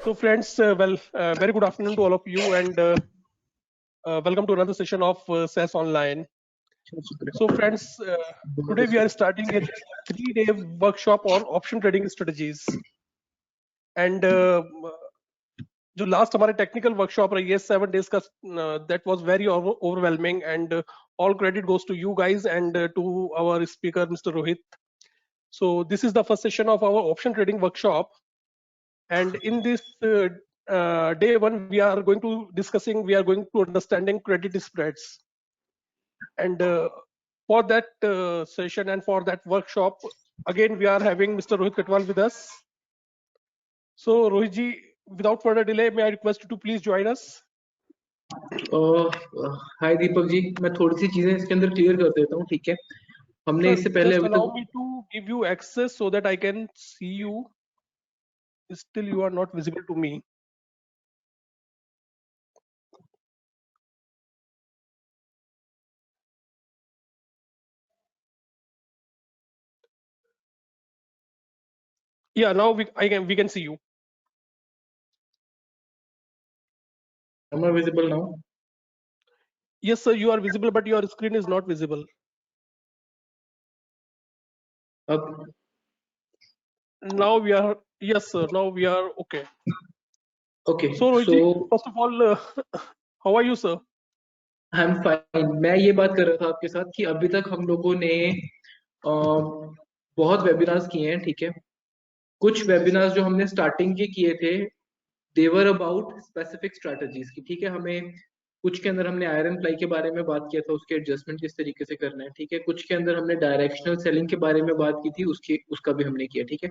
So friends, very good afternoon to all of you, and welcome to another session of SAS Online. So friends, today we are starting a 3-day workshop on option trading strategies. And जो last हमारे technical workshop रही है 7 days का, that was very overwhelming, and all credit goes to you guys and to our speaker Mr. Rohit. So this is the first session of our option trading workshop. And in this day one, we are going to understanding credit spreads. And for that session and for that workshop, again, we are having Mr. Rohit Katwal with us. So Rohit ji, without further delay, may I request you to please join us? हाय दीपक जी, मैं थोड़ी सी चीजें इसके अंदर clear कर देता हूँ, ठीक है? हमने इससे पहले just allow me to give you access so that I can see you. Still, you are not visible to me. Yeah, now we can see you. Am I visible now? Yes, sir, you are visible, but your screen is not visible. Now we are, yes, sir. Now we are okay. Okay. So Rohit ji, first of all, how are you, sir? I'm fine. मैं ये बात कर रहा था आपके साथ कि अभी तक हम लोगों ने बहुत वेबिनार्स किए हैं, ठीक है? कुछ वेबिनार्स जो हमने स्टार्टिंग के किए थे, they were about specific strategies की, ठीक है? हमें कुछ के अंदर हमने आयरन फ्लाई के बारे में बात किया था, उसके एडजस्टमेंट किस तरीके से करना है, ठीक है? कुछ के अंदर हमने डायरेक्शनल सेलिंग के बारे में बात की थी, उसका भी हमने किया, ठीक है?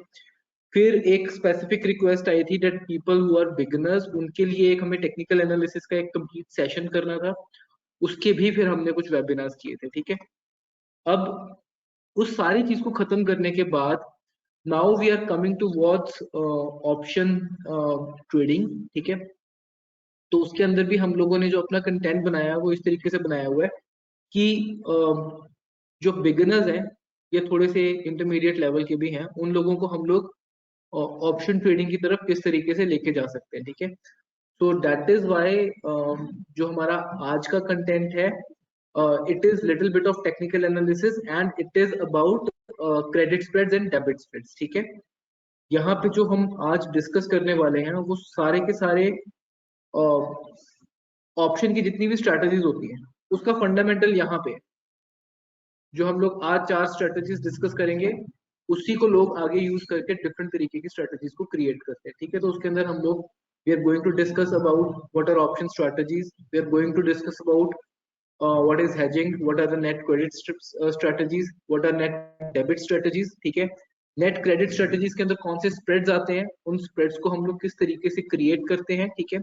फिर एक स्पेसिफिक रिक्वेस्ट आई थी that people who are beginners, उनके लिए एक हमें टेक्निकल एनालिसिस का एक कंप्लीट सेशन करना था, उसके भी फिर हमने कुछ वेबिनार्स किए थे, ठीक है? अब उस सारी चीज को खत्म करने के बाद now we are coming to what's option trading, ठीक है? तो उसके अंदर भी हम लोगों ने जो अपना कंटेंट बनाया है वो इस तरीके से बनाया हुआ है कि जो बिगिनर्स हैं या थोड़े से इंटरमीडिएट लेवल के भी हैं, उन लोगों को हम लोग ऑप्शन ट्रेडिंग की तरफ किस तरीके से लेके जा सकते हैं, ठीक है? सो दैट इज वाई जो हमारा आज का कंटेंट है, it is little bit of technical analysis and it is about credit spreads and debit spreads, ठीक है? यहाँ पे जो हम आज डिस्कस करने वाले हैं वो सारे के सारे ऑप्शन की जितनी भी स्ट्रैटेजीज होती हैं उसका फंडामेंटल यहाँ पे जो हम लोग आज 4 स्ट्रैटेजीज डिस्कस करेंगे, उसी को लोग आगे यूज करके डिफरेंट तरीके की स्ट्रैटेजीज को क्रिएट करते हैं, ठीक है? तो उसके अंदर हम लोग we are going to discuss about what are option strategies, we are going to discuss about what is hedging, what are the net credit strategies, what are net debit strategies, ठीक है? नेट क्रेडिट स्ट्रैटेजीज के अंदर कौन से spreads आते हैं, उन spreads को हम लोग किस तरीके से क्रिएट करते हैं, ठीक है?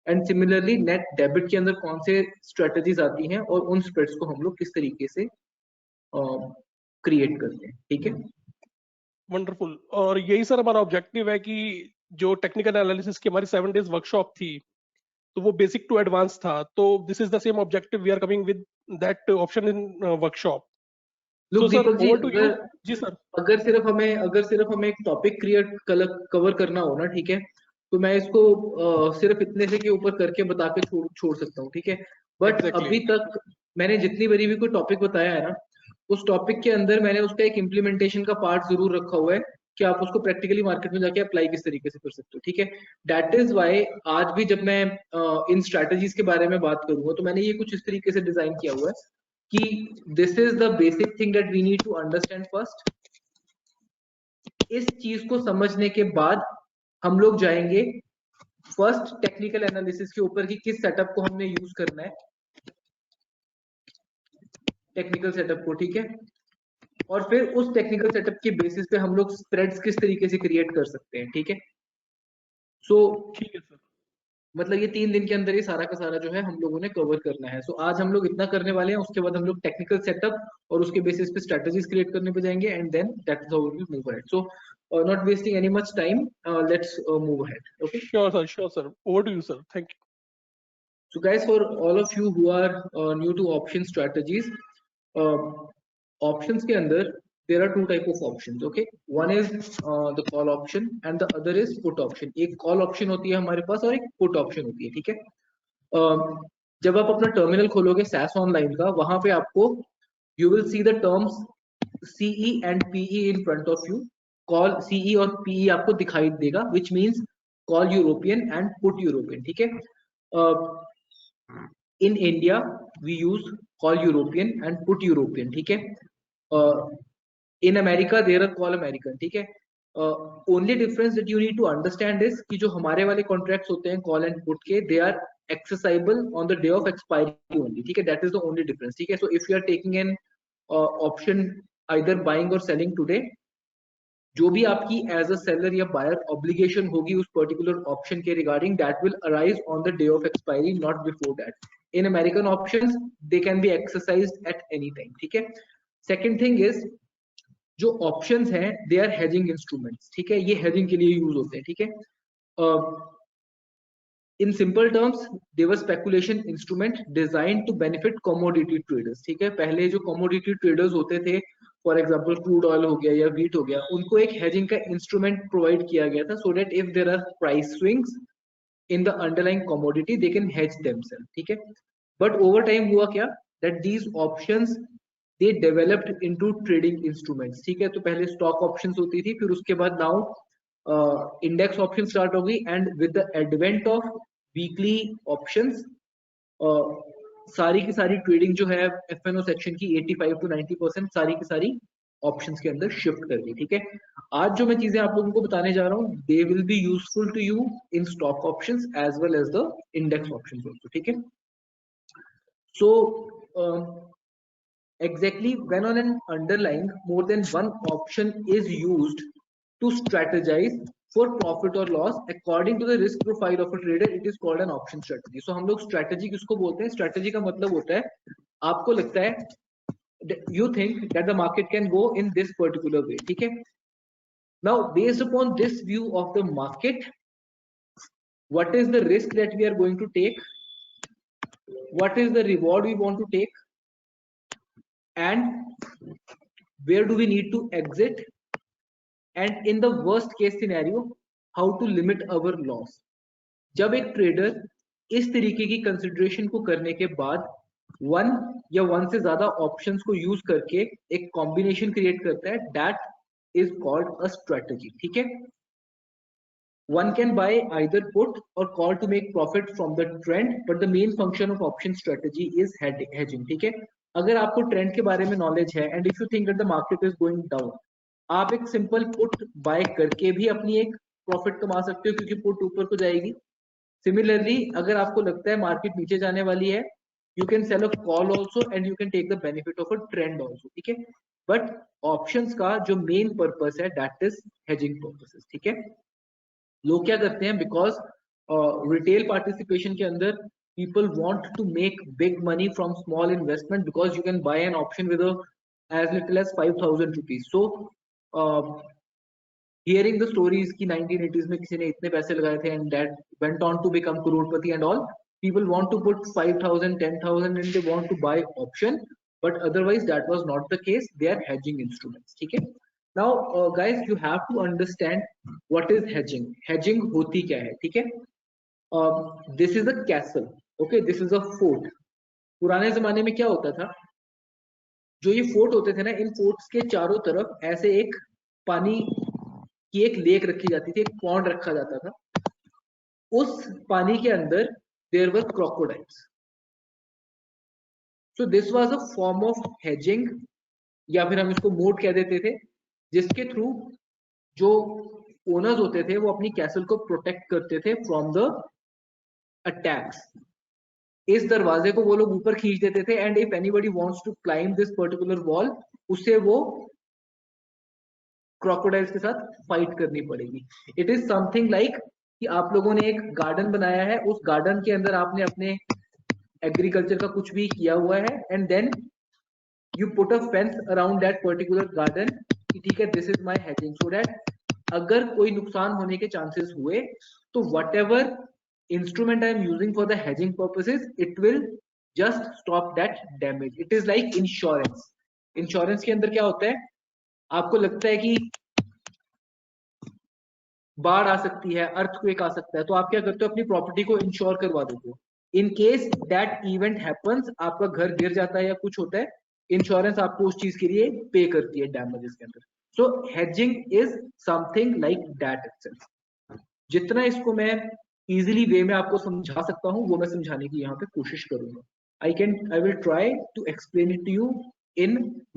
एंड सिमिलरली नेट डेबिट के अंदर कौन से स्ट्रैटेजीज आती हैं और उन स्प्रेड्स को हम लोग किस तरीके से क्रिएट करते हैं, ठीक है? वंडरफुल। और यही सर हमारा ऑब्जेक्टिव है कि जो टेक्निकल एनालिसिस की हमारी 7 डेज वर्कशॉप थी, तो वो बेसिक टू एडवांस था, तो this is the same objective, we are coming with that option in workshop. So Deepak ji, जी सर, अगर सिर्फ हमें एक टॉपिक क्रिएट कवर करना हो ना, ठीक है, तो मैं इसको सिर्फ इतने से के ऊपर करके बता के छोड़ सकता हूँ, ठीक है? बट अभी तक मैंने जितनी बारी भी कोई टॉपिक बताया है ना, उस टॉपिक के अंदर मैंने उसका एक इम्प्लीमेंटेशन का पार्ट जरूर रखा हुआ है कि आप उसको प्रैक्टिकली मार्केट में जाके अप्लाई किस तरीके से कर सकते हो, ठीक है? दैट इज वाई आज भी जब मैं इन स्ट्रैटेजीज के बारे में बात करूंगा तो मैंने ये कुछ इस तरीके से डिजाइन किया हुआ है कि this is the basic thing that we need to understand first. इस चीज को समझने के बाद हम लोग जाएंगे फर्स्ट टेक्निकल एनालिसिस के ऊपर कि किस सेटअप को हमने यूज करना है, टेक्निकल सेटअप को, ठीक है? और फिर उस टेक्निकल सेटअप के बेसिस पे हम लोग स्प्रेड्स किस तरीके से क्रिएट कर सकते हैं, ठीक है? सो ठीक है सर, मतलब ये 3 दिन के अंदर ये सारा का सारा जो है हम लोगों ने कवर करना है। सो आज हम लोग इतना करने वाले हैं, उसके बाद हम लोग टेक्निकल सेटअप और उसके बेसिस पे स्ट्रेटजीज क्रिएट करने पे जाएंगे and then that is how we will move ahead. So not wasting any much time, let's move ahead. Okay, sure sir, over to you sir, thank you. So guys, for all of you who are new to option strategies, options के अंदर there are two type of options. Okay, one is the call option and the other is put option. एक call option होती है हमारे पास और एक put option होती है, ठीक है। जब आप अपना टर्मिनल खोलोगे SaaS ऑनलाइन का, वहां पे आपको you will see the terms CE and PE in front of you. Call CE और PE आपको दिखाई देगा, which means call European and put European, ठीक है। In India we use call European and put European, ठीक है। In America there are call American, ठीक है। Only difference that you need to understand is कि जो हमारे वाले contracts होते हैं call and put के, they are accessible on the day of expiry only, ठीक है। That is the only difference, ठीक है। So if you are taking an option either buying or selling today, जो भी आपकी एज अ सेलर या buyer obligation होगी उस पर्टिकुलर ऑप्शन के regarding, that will arise on the day of expiry, not before that. In American options they can be exercised at any time, ठीक है। Second thing is जो options हैं they are hedging instruments, ठीक है। ये hedging के लिए use होते हैं, ठीक है। In simple terms they were speculation instrument design to benefit commodity traders, ठीक है। पहले जो कमोडिटी ट्रेडर्स होते थे, फॉर एग्जांपल क्रूड ऑयल हो गया या व्हीट हो गया, उनको एक हेजिंग का इंस्ट्रूमेंट प्रोवाइड किया गया था, so that if there are price swings in the underlying commodity they can hedge themselves, ठीक है। बट ओवर टाइम हुआ क्या, that these options they developed into trading instruments, ठीक है। तो पहले स्टॉक ऑप्शंस होती थी, फिर उसके बाद नाउ इंडेक्स ऑप्शन स्टार्ट हो गई, and with the advent of weekly options सारी की सारी ट्रेडिंग जो है एफएनओ सेक्शन की 85 to 90% सारी की सारी ऑप्शंस के अंदर शिफ्ट कर दी, ठीक है। आज जो मैं चीजें आप लोगों को बताने जा रहा हूँ, they will be useful to you in stock options as well as the index options also, ठीक है। सो exactly when on an underlying more than one option is used to strategize for profit or loss according to the risk profile of a trader, it is called an option strategy. So हम लोग strategy किसको बोलते हैं? Strategy का मतलब होता है आपको लगता है you think that the market can go in this particular way, ठीक है। Now based upon this view of the market, what is the risk that we are going to take, what is the reward we want to take, and where do we need to exit, and in the worst case scenario how to limit our loss। जब एक trader इस तरीके की consideration को करने के बाद one या वन से ज्यादा ऑप्शंस को यूज करके एक कॉम्बिनेशन क्रिएट करता है, that is called a strategy, ठीक है। One can buy either put or call to make profit from the trend, but the main function of option strategy is hedging, ठीक है। अगर आपको ट्रेंड के बारे में नॉलेज है and if you think that the market is going down, आप एक सिंपल पुट बाय करके भी अपनी एक प्रॉफिट कमा सकते हो, क्योंकि पुट ऊपर को जाएगी। सिमिलरली अगर आपको लगता है मार्केट नीचे जाने वाली है, you can sell a call also and you can take the benefit of a trend also, ठीक है। बट ऑप्शंस का जो मेन पर्पस है दैट इज हेजिंग पर्पसेस, ठीक है। लोग क्या करते हैं, बिकॉज रिटेल पार्टिसिपेशन के अंदर people want to make big money from small investment, because you can buy an option with as little as 5,000 rupees. So hearing the stories ki 1980s में किसी ने इतने पैसे लगाए थे and that went on to become crorepati and all, people want to put 5,000 10,000 and they want to buy option, but otherwise that was not the case, they are hedging instruments, ठीक है। Now guys you have to understand what is hedging। hedging होती क्या है, ठीक है। This is a castle, okay, this is a fort. पुराने जमाने में क्या होता था, जो ये फोर्ट होते थे ना, इन फोर्ट्स के चारों तरफ ऐसे एक पानी की एक लेक रखी जाती थी, एक पॉन्ड रखा जाता था। उस पानी के अंदर there were crocodiles. So this was a form of hedging, या फिर हम इसको मोट कह देते थे, जिसके थ्रू जो ओनर्स होते थे वो अपनी कैसल को प्रोटेक्ट करते थे फ्रॉम द अटैक्स। इस दरवाजे को वो लोग ऊपर खींच देते थे, and if anybody wants to climb this particular wall, उससे वो क्रोकोडाइल्स के साथ फाइट करनी पड़ेगी। इट इज समथिंग लाइक कि आप लोगों ने एक गार्डन बनाया है, उस गार्डन के अंदर आपने अपने एग्रीकल्चर का कुछ भी किया हुआ है, and then you put a fence around that particular garden, ठीक है, this is my hedging, so that अगर कोई नुकसान होने के चांसेस हुए तो whatever instrument I am using for the hedging purposes, it will just stop that damage. It is like insurance। insurance के अंदर क्या होता है, आपको लगता है कि बाढ़ आ सकती है, अर्थक्वेक आ सकता है, तो आप क्या करते हो, अपनी प्रॉपर्टी को इंश्योर करवा देते हो। In case that event happens, आपका घर गिर जाता है या कुछ होता है, इंश्योरेंस आपको उस चीज के लिए पे करती है डैमेजेस के अंदर। So hedging is something like that itself. जितना इसको मैं इजीली वे में आपको समझा सकता हूँ वो मैं समझाने की यहाँ पे कोशिश करूंगा। I will try to explain it to you in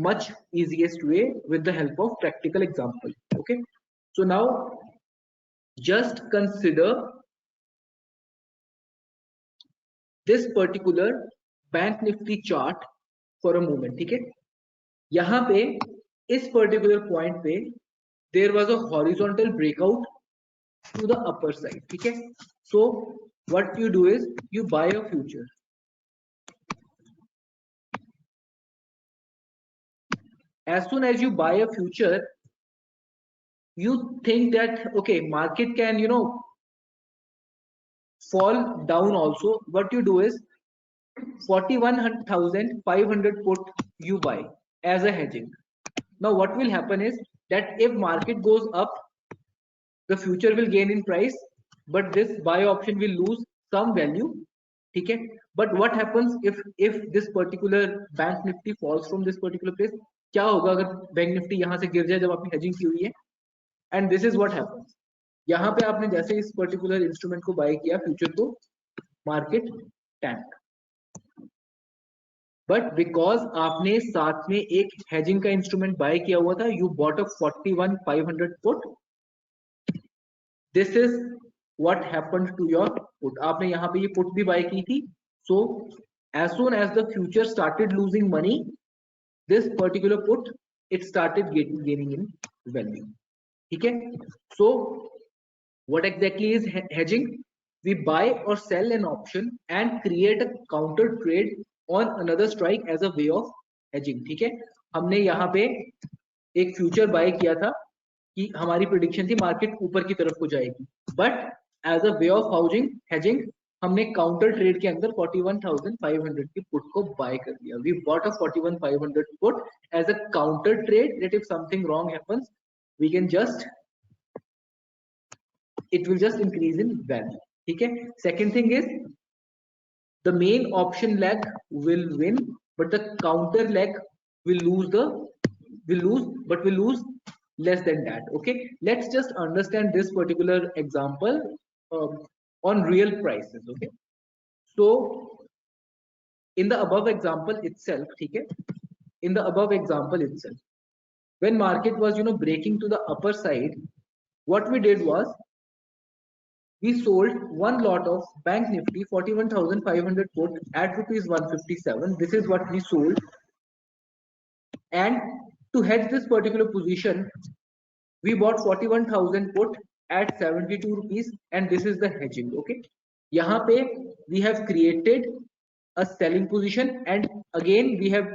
much easiest way with the help of practical example. Okay, so now just consider this particular bank Nifty chart for a moment. ठीक है, यहाँ पे इस particular point पे there was a horizontal breakout to the upper side. ठीक है, so what you do is you buy a future. As soon as you buy a future, you think that okay, market can fall down also. What you do is 41,500 put you buy as a hedging. Now what will happen is that if market goes up, the future will gain in price, but this buy option will lose some value. Okay, but what happens if this particular bank nifty falls from this particular place? क्या होगा अगर bank Nifty यहां से गिर जाए जब आपने hedging की हुई है? And this is what happens. यहाँ पे आपने जैसे इस पर्टिकुलर इंस्ट्रूमेंट को बाय किया फ्यूचर को, मार्केट टैंक, बट बिकॉज आपने साथ में एक हेजिंग का इंस्ट्रूमेंट बाय किया हुआ था, you bought a 41,500 put, this is what happened to your put. आपने यहाँ पे ये पुट भी बाय की थी, so as soon as the future started losing money, this particular put it started gaining in value. ठीक है, सो what exactly is hedging? We buy or sell an option and create a counter trade on another strike as a way of hedging. ठीक है, हमने यहाँ पे एक future bye किया था कि हमारी प्रिडिक्शन थी मार्केट ऊपर की तरफ को जाएगी, but as a way of hedging हमने काउंटर ट्रेड के अंदर 41,500 की पुट को बाय कर लिया। We bought a 41,500 put as a counter trade that if something wrong happens we can just it will just increase in value. ठीक है, second thing is the main option leg will win but the counter leg will lose less than that. Okay, let's just understand this particular example on real prices. Okay, so in the above example itself, ठीक है, in the above example itself, when market was breaking to the upper side, what we did was we sold one lot of bank nifty 41,500 put at rupees 157. This is what we sold, and to hedge this particular position we bought 41,000 put at 72 rupees, and this is the hedging. Okay, यहाँ पे we have created a selling position and again we have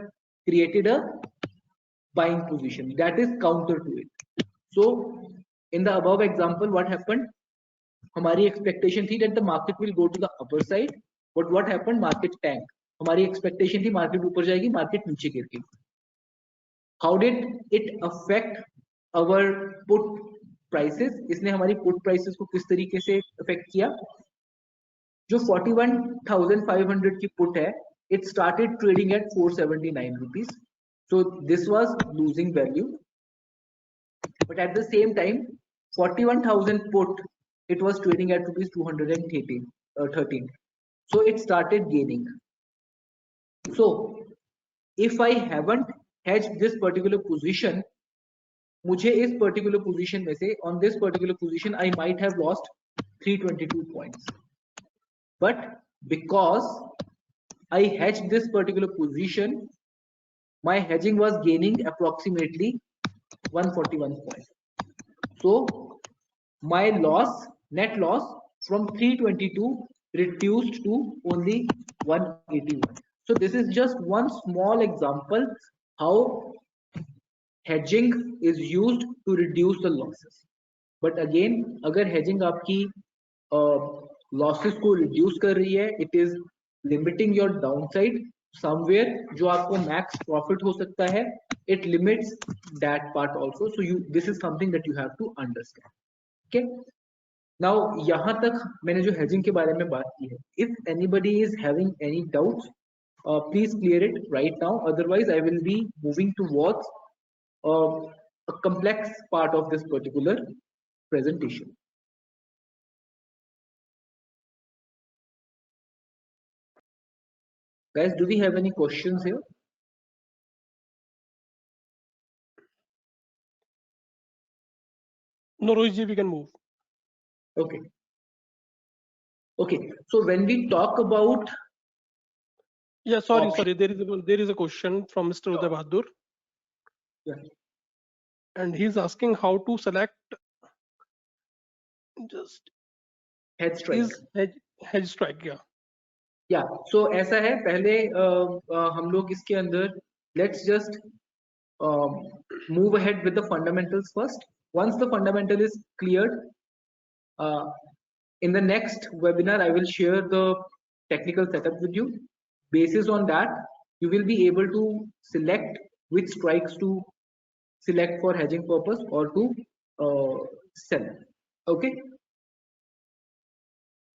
created a buying position that is counter to it. So in the above example what happened, हमारी expectation थी that the market will go to the upper side, but what happened, market tank. हमारी expectation थी market ऊपर जाएगी, market नीचे गिर गई। How did it affect our put prices? इसने हमारी put prices को किस तरीके से affect किया? जो 41,500 की put है, it started trading at 479 rupees, so this was losing value, but at the same time 41,000 put it was trading at rupees 213, so it started gaining. So if I haven't hedged this particular position, मुझे इस particular position में से on this particular position I might have lost 322 points, but because I hedged this particular position my hedging was gaining approximately 141 points, so my net loss from 322 reduced to only 181. So this is just one small example how hedging is used to reduce the losses. But again अगर hedging आपकी losses को reduce कर रही है, it is limiting your downside, somewhere जो आपको max profit हो सकता है, it limits that part also. So this is something that you have to understand. Okay. Now यहाँ तक मैंने जो hedging के बारे में बात की है. If anybody is having any doubts, please clear it right now. Otherwise, I will be moving towards a complex part of this particular presentation. Guys, do we have any questions here? No, Rohit, we can move. Okay. Okay. So when we talk about sorry. There is a question from Mr. Uday Bahadur. Yeah. And he's asking how to select just hedge strike. Hedge strike, yeah. Yeah. So ऐसा है, पहले हम लोग इसके अंदर let's just move ahead with the fundamentals first. Once the fundamental is cleared, in the next webinar I will share the technical setup with you. Basis on that, you will be able to select which strikes to select for hedging purpose or to sell. Okay.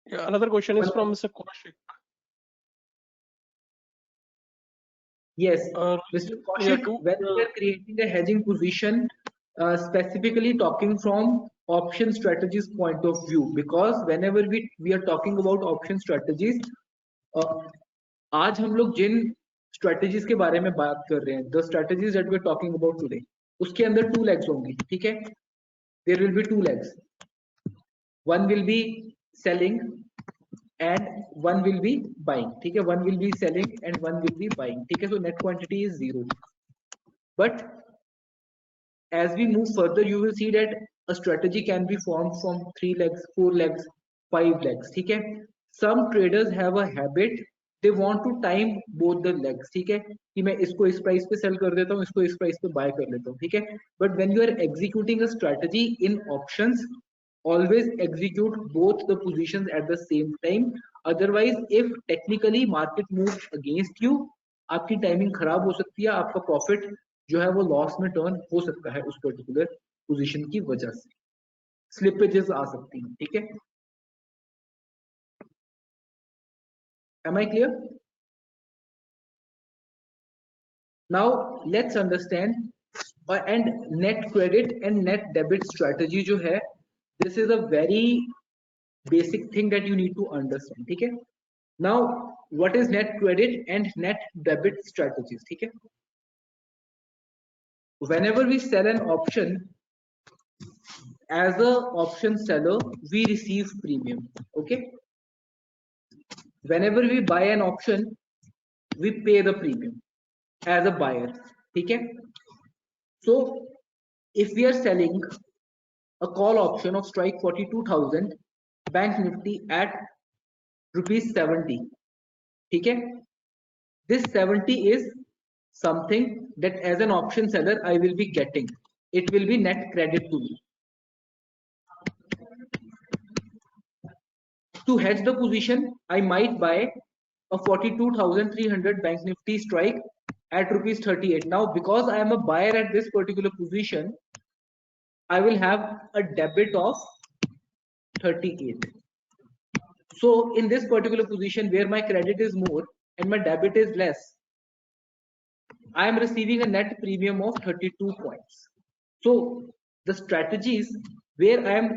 Yeah, another question is from Mr. Kaushik. Yes, Mr. Kaushik, when we are creating a hedging position, specifically talking from option strategies point of view, because whenever we are talking about option strategies, आज हम लोग जिन strategies के बारे में बात कर रहे हैं, the strategies that we are talking about today, उसके अंदर 2 legs होंगी, ठीक है? There will be 2 legs. One will be selling and one will be buying. ठीक है? One will be selling and one will be buying. ठीक है? So net quantity is 0. But as we move further, you will see that a strategy can be formed from 3 legs, 4 legs, 5 legs. ठीक है? Some traders have a habit, they want to time both the legs. ठीक है? कि मैं इसको इस price पे cell कर देता हूँ, इसको इस प्राइस पे बाय कर लेता हूँ. ठीक है? But when you are executing a strategy in options, always execute both the positions at the same time. Otherwise, if technically market moves against you, आपकी टाइमिंग खराब हो सकती है, आपका प्रॉफिट जो है वो लॉस में टर्न हो सकता है उस पर्टिकुलर पोजीशन की वजह से, स्लिपेजेस आ सकती हैं. ठीक है? Am I clear? Now let's understand and net credit and net debit strategy जो है, this is a very basic thing that you need to understand. ठीक है? Now what is net credit and net debit strategies? ठीक है? Whenever we sell an option, as a option seller we receive premium. Okay? Whenever we buy an option, we pay the premium as a buyer. ठीक है? So if we are selling a call option of strike 42,000 bank nifty at ₹70, ठीक है? This 70 is something that as an option seller I will be getting. It will be net credit to me. To hedge the position, I might buy a 42,300 bank nifty strike at ₹38. Now because I am a buyer at this particular position, I will have a debit of 38. So in this particular position where my credit is more and my debit is less, I am receiving a net premium of 32 points. So the strategies where I am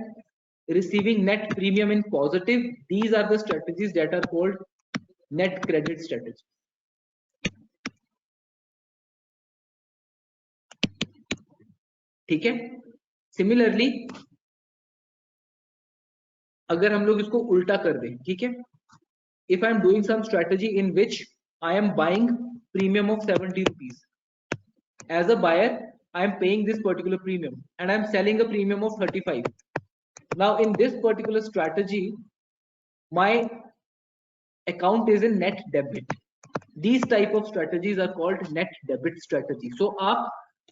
receiving net premium in positive, these are the strategies that are called net credit strategy. ठीक है? Similarly, अगर हम लोग इसको उल्टा कर दें, ठीक है? If I am doing some strategy in which I am buying premium of 70 rupees, as a buyer I am paying this particular premium and I am selling a premium of 35. Now in this particular strategy, my account is in net debit. These type of strategies are called net debit strategy. So आप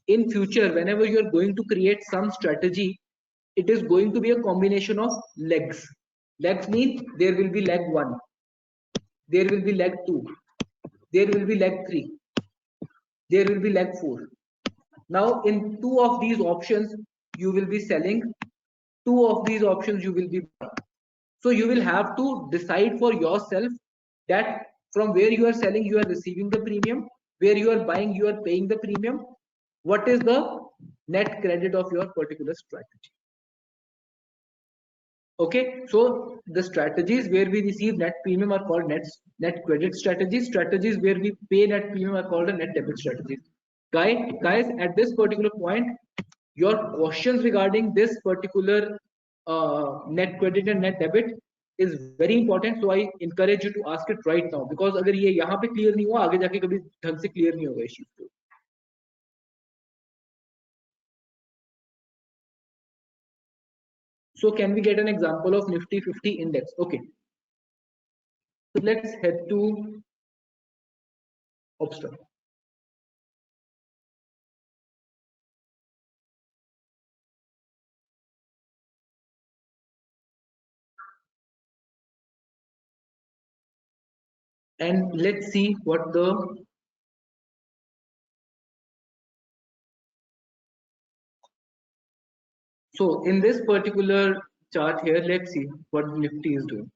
in future, whenever you are going to create some strategy, it is going to be a combination of legs. Legs mean there will be leg 1, there will be leg 2, there will be leg 3, there will be leg 4. Now in 2 of these options you will be selling, 2 of these options you will be buying. So you will have to decide for yourself that from where you are selling you are receiving the premium, where you are buying you are paying the premium, what is the net credit of your particular strategy. Okay, so the strategies where we receive net premium are called net credit strategies. Strategies where we pay net premium are called the net debit strategies. Guys, at this particular point, your questions regarding this particular net credit and net debit is very important. So I encourage you to ask it right now, because अगर ये यहाँ पे clear नहीं हुआ, आगे जाके कभी ढंग से clear नहीं होगा इस चीज को. So can we get an example of Nifty 50 index? Okay. So let's head to Opstra. And let's see what the so in this particular chart here, let's see what Nifty is doing.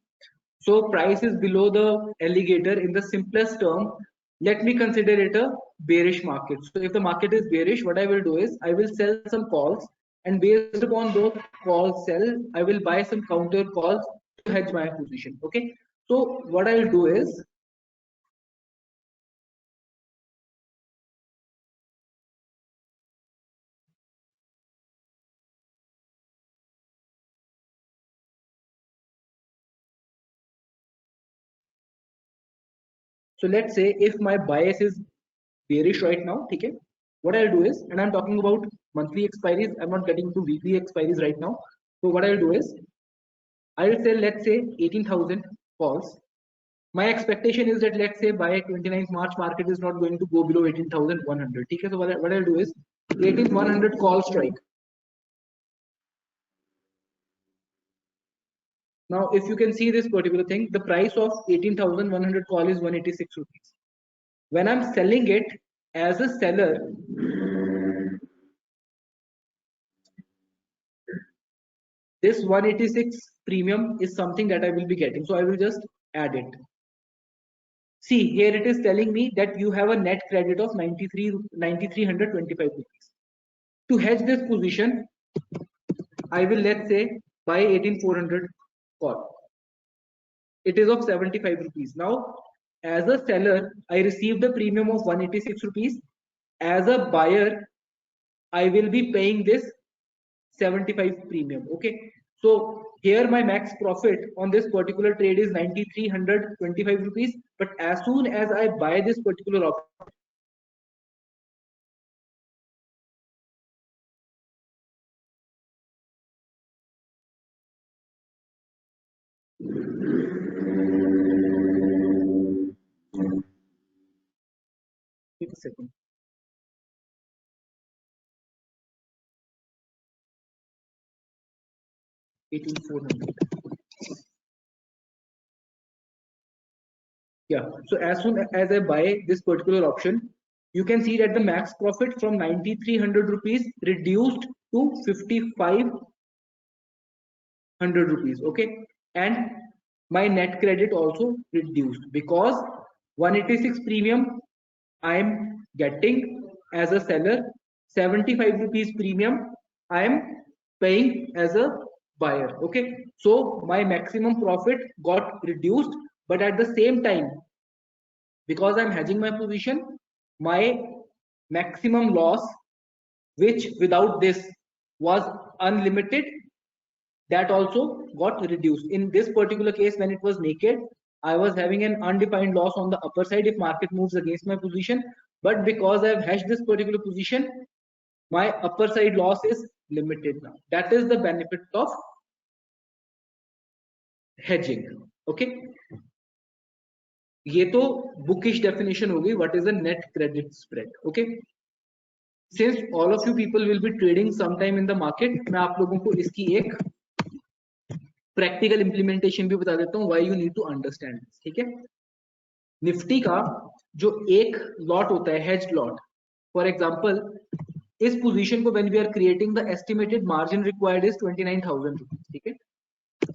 So price is below the alligator. In the simplest term, let me consider it a bearish market. So if the market is bearish, what I will do is I will sell some calls, and based upon those calls sell, I will buy some counter calls to hedge my position. Okay. So what I will do is so let's say if my bias is bearish right now, okay, what I'll do is, and I'm talking about monthly expiries, I'm not getting to weekly expiries right now. So what I'll do is I'll sell, let's say 18,000 calls. My expectation is that let's say by 29th March market is not going to go below 18,100. Okay, so what I'll do is 18,100 call strike. Now if you can see this particular thing, the price of 18,100 call is 186 rupees. When I'm selling it as a seller, this 186 premium is something that I will be getting. So I will just add it. See, here it is telling me that you have a net credit of 9,325 rupees. To hedge this position, I will, let's say, buy 18,400 call. It is of 75 rupees. Now, as a seller, I received a premium of 186 rupees. As a buyer, I will be paying this 75 premium. Okay. So here my max profit on this particular trade is 9,325 rupees. But as soon as I buy this particular option, wait a second. Yeah, so as soon as I buy this particular option, you can see that the max profit from 9,300 rupees reduced to 5,500 rupees. Okay, and my net credit also reduced because 186 premium I am getting as a seller, 75 rupees premium I am paying as a buyer. Okay, so my maximum profit got reduced, but at the same time, because I'm hedging my position, my maximum loss, which without this was unlimited, that also got reduced. In this particular case, when it was naked, I was having an undefined loss on the upper side if market moves against my position. But because I've hedged this particular position, my upper side loss is limited now. That is the benefit of hedging. Okay. ये तो bookish definition होगी what is a net credit spread. Okay. Since all of you people will be trading sometime in the market, मैं आप लोगों को इसकी एक practical implementation भी बता देता हूँ why you need to understand. ठीक है. निफ्टी का जो एक लॉट होता है हेज्ड लॉट, फॉर एग्जांपल इस पोजीशन को when we are creating the estimated margin required is 29,000 rupees, ठीक है,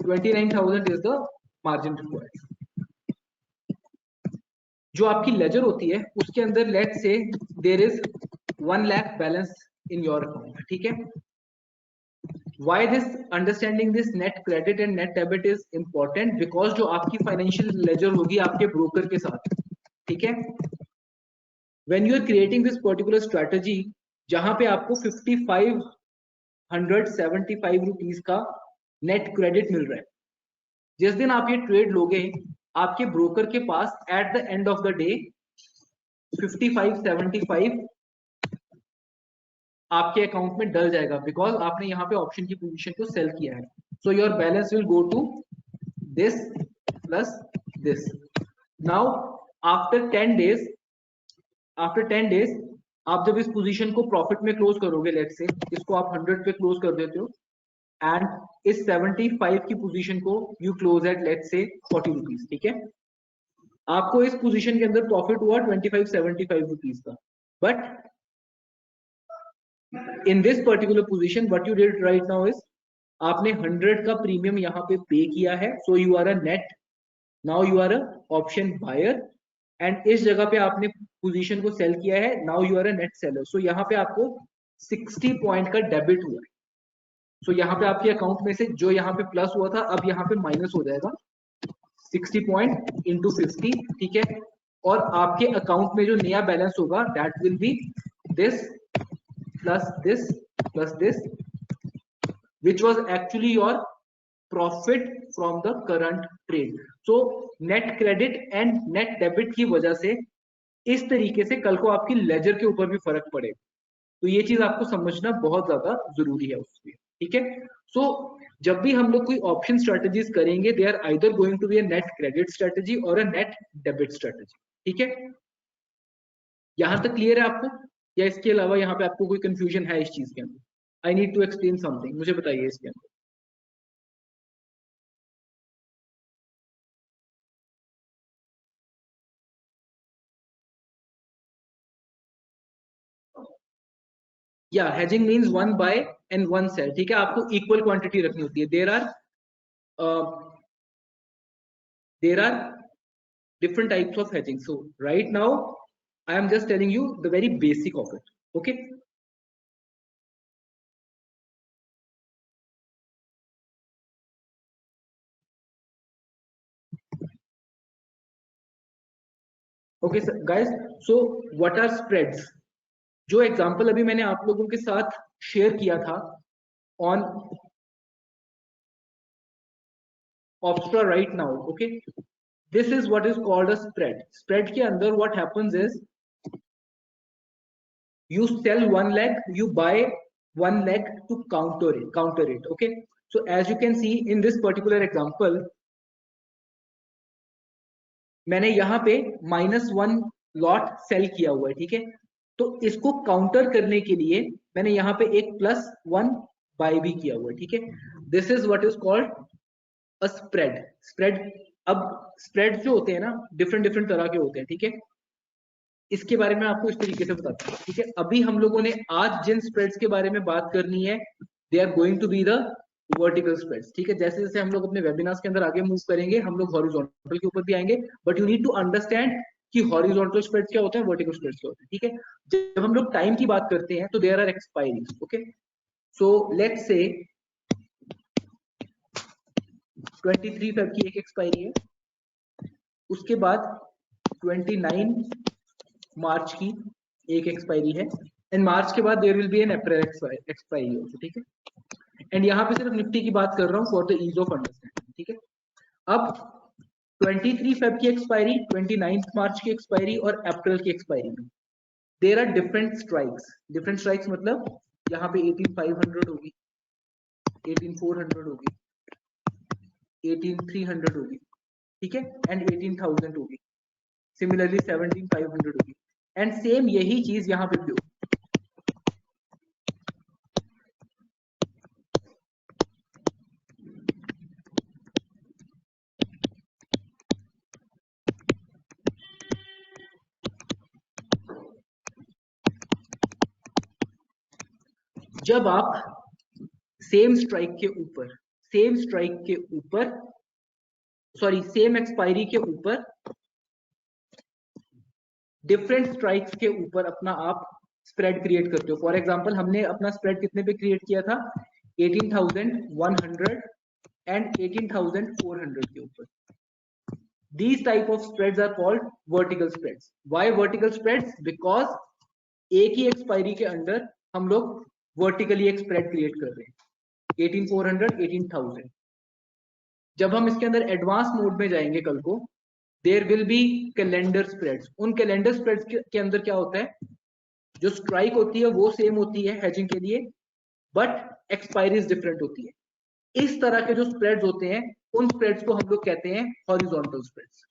29,000 इज द मार्जिन रिक्वायर्ड। जो आपकी लेजर होती है उसके अंदर let's say there is 1 lakh balance in your account, ठीक है। Why this understanding this net credit and net debit is important? Because जो आपकी फाइनेंशियल लेजर होगी आपके ब्रोकर के साथ, ठीक है, when you are creating this particular strategy जहां पे आपको 5575 रुपीज का नेट क्रेडिट मिल रहा है, जिस दिन आप ये ट्रेड लोगे आपके ब्रोकर के पास at the end of the day 5575 आपके अकाउंट में डल जाएगा, बिकॉज आपने यहाँ पे ऑप्शन की पोजीशन को सेल किया है। So your balance will go to this plus this. Now after 10 days आप जब इस पोजीशन को प्रॉफिट में क्लोज करोगे, लेट्स से इसको आप 100 पे क्लोज कर देते हो एंड इस 75 की पोजीशन को you close eight let's say 40 rupees, ठीक है, आपको इस पोजीशन के अंदर प्रॉफिट हुआ 2575 रुपीज का। But in this particular position what you did right now is आपने 100 का प्रीमियम यहाँ पे पे किया है, so you are a net, now you are a option buyer and इस जगह पे आपने पोजीशन को सेल किया है, now you are a net seller, so यहाँ पे आपको 60 पॉइंट का डेबिट हुआ है। so यहाँ पे आपके अकाउंट में से जो यहाँ पे प्लस हुआ था अब यहाँ पे माइनस हो जाएगा 60 पॉइंट इंटू 50, ठीक है, और आपके अकाउंट में जो नया बैलेंस होगा that will B this plus this which was actually your profit from the current trade. So net credit and net debit की वजह से इस तरीके से कल को आपकी लेजर के ऊपर भी फर्क पड़ेगा, तो ये चीज आपको समझना बहुत ज्यादा जरूरी है उसमें, ठीक है। सो जब भी हम लोग कोई ऑप्शन स्ट्रेटजीज करेंगे they are either going to be a net credit strategy और अ नेट डेबिट स्ट्रेटजी, ठीक है। यहां तक क्लियर है आपको, या इसके अलावा यहाँ पे आपको कोई कंफ्यूजन है इस चीज के अंदर? I need to explain something, मुझे बताइए इसके अंदर। या hedging means 1 buy and 1 sell, ठीक है, आपको इक्वल क्वांटिटी रखनी होती है। There are different types of hedging. So right now I am just telling you the very basic of it, okay. Okay guys, so what are spreads? जो example अभी मैंने आप लोगों के साथ शेयर किया था on Opstra right now, okay, this is what is called a spread. Spread के अंदर what happens is you sell 1 lakh, you buy 1 lakh to counter it, okay. So as you can see in this particular example मैंने यहाँ पे -1 lot cell किया हुआ है, ठीक है, तो इसको काउंटर करने के लिए मैंने यहाँ पे एक +1 बाय भी किया हुआ है, ठीक है। This is what is called a spread. अब स्प्रेड जो होते हैं ना डिफरेंट तरह के होते हैं, ठीक है, इसके बारे में आपको इस तरीके से बताता हूँ, ठीक है। अभी हम लोगों ने आज जिन स्प्रेड्स के बारे में बात करनी है they are going to be the vertical spreads, ठीक है। जैसे जैसे हम लोग अपने वेबिनार्स के अंदर आगे मूव करेंगे हम लोग हॉरिजॉन्टल के ऊपर भी आएंगे, but you need to understand कि हॉरिजॉन्टल स्प्रेड्स क्या होते हैं, वर्टिकल स्प्रेड्स क्या होते हैं, ठीक है। जब हम लोग टाइम की बात करते हैं तो there are expiry, okay. So let's say 23 Feb की एक एक्सपायरी है, उसके बाद 29 मार्च की एक एक्सपायरी है, एंड मार्च के बाद there will be an April expiry also, ठीक है। एंड यहाँ पे सिर्फ निफ्टी की बात कर रहा हूँ for the ease of understanding, ठीक है। अब 23 फेब की एक्सपायरी, 29 मार्च की एक्सपायरी और अप्रैल की एक्सपायरी में देयर आर डिफरेंट स्ट्राइक्स मतलब यहाँ पे 18500 होगी, 18400 होगी, 18300 होगी, ठीक है, एंड 18000 होगी, सिमिलरली 17500 होगी, एंड सेम यही चीज यहाँ पे भी होगी। जब आप सेम स्ट्राइक के ऊपर सेम एक्सपायरी के ऊपर डिफरेंट स्ट्राइक्स के ऊपर अपना आप स्प्रेड क्रिएट करते हो। फॉर एग्जांपल हमने अपना स्प्रेड कितने पे क्रिएट किया था, 18,100 एंड 18,400 के ऊपर। These type of spreads are called vertical spreads. Why vertical spreads? Because एक ही एक्सपायरी के अंदर हम लोग वर्टिकली एक स्प्रेड क्रिएट कर रहे हैं, 18,400, 18,000। जब हम इसके अंदर एडवांस मोड में जाएंगे कल को, there will be calendar spreads. उन कैलेंडर स्प्रेड्स के अंदर क्या होता है, जो स्ट्राइक होती है वो सेम होती है हेजिंग के लिए, बट एक्सपायरीज डिफरेंट होती है। इस तरह के जो स्प्रेड्स होते हैं उन स्प्रेड्स को हम लोग कहते हैं हॉरिजॉन्टल स्प्रेड्स।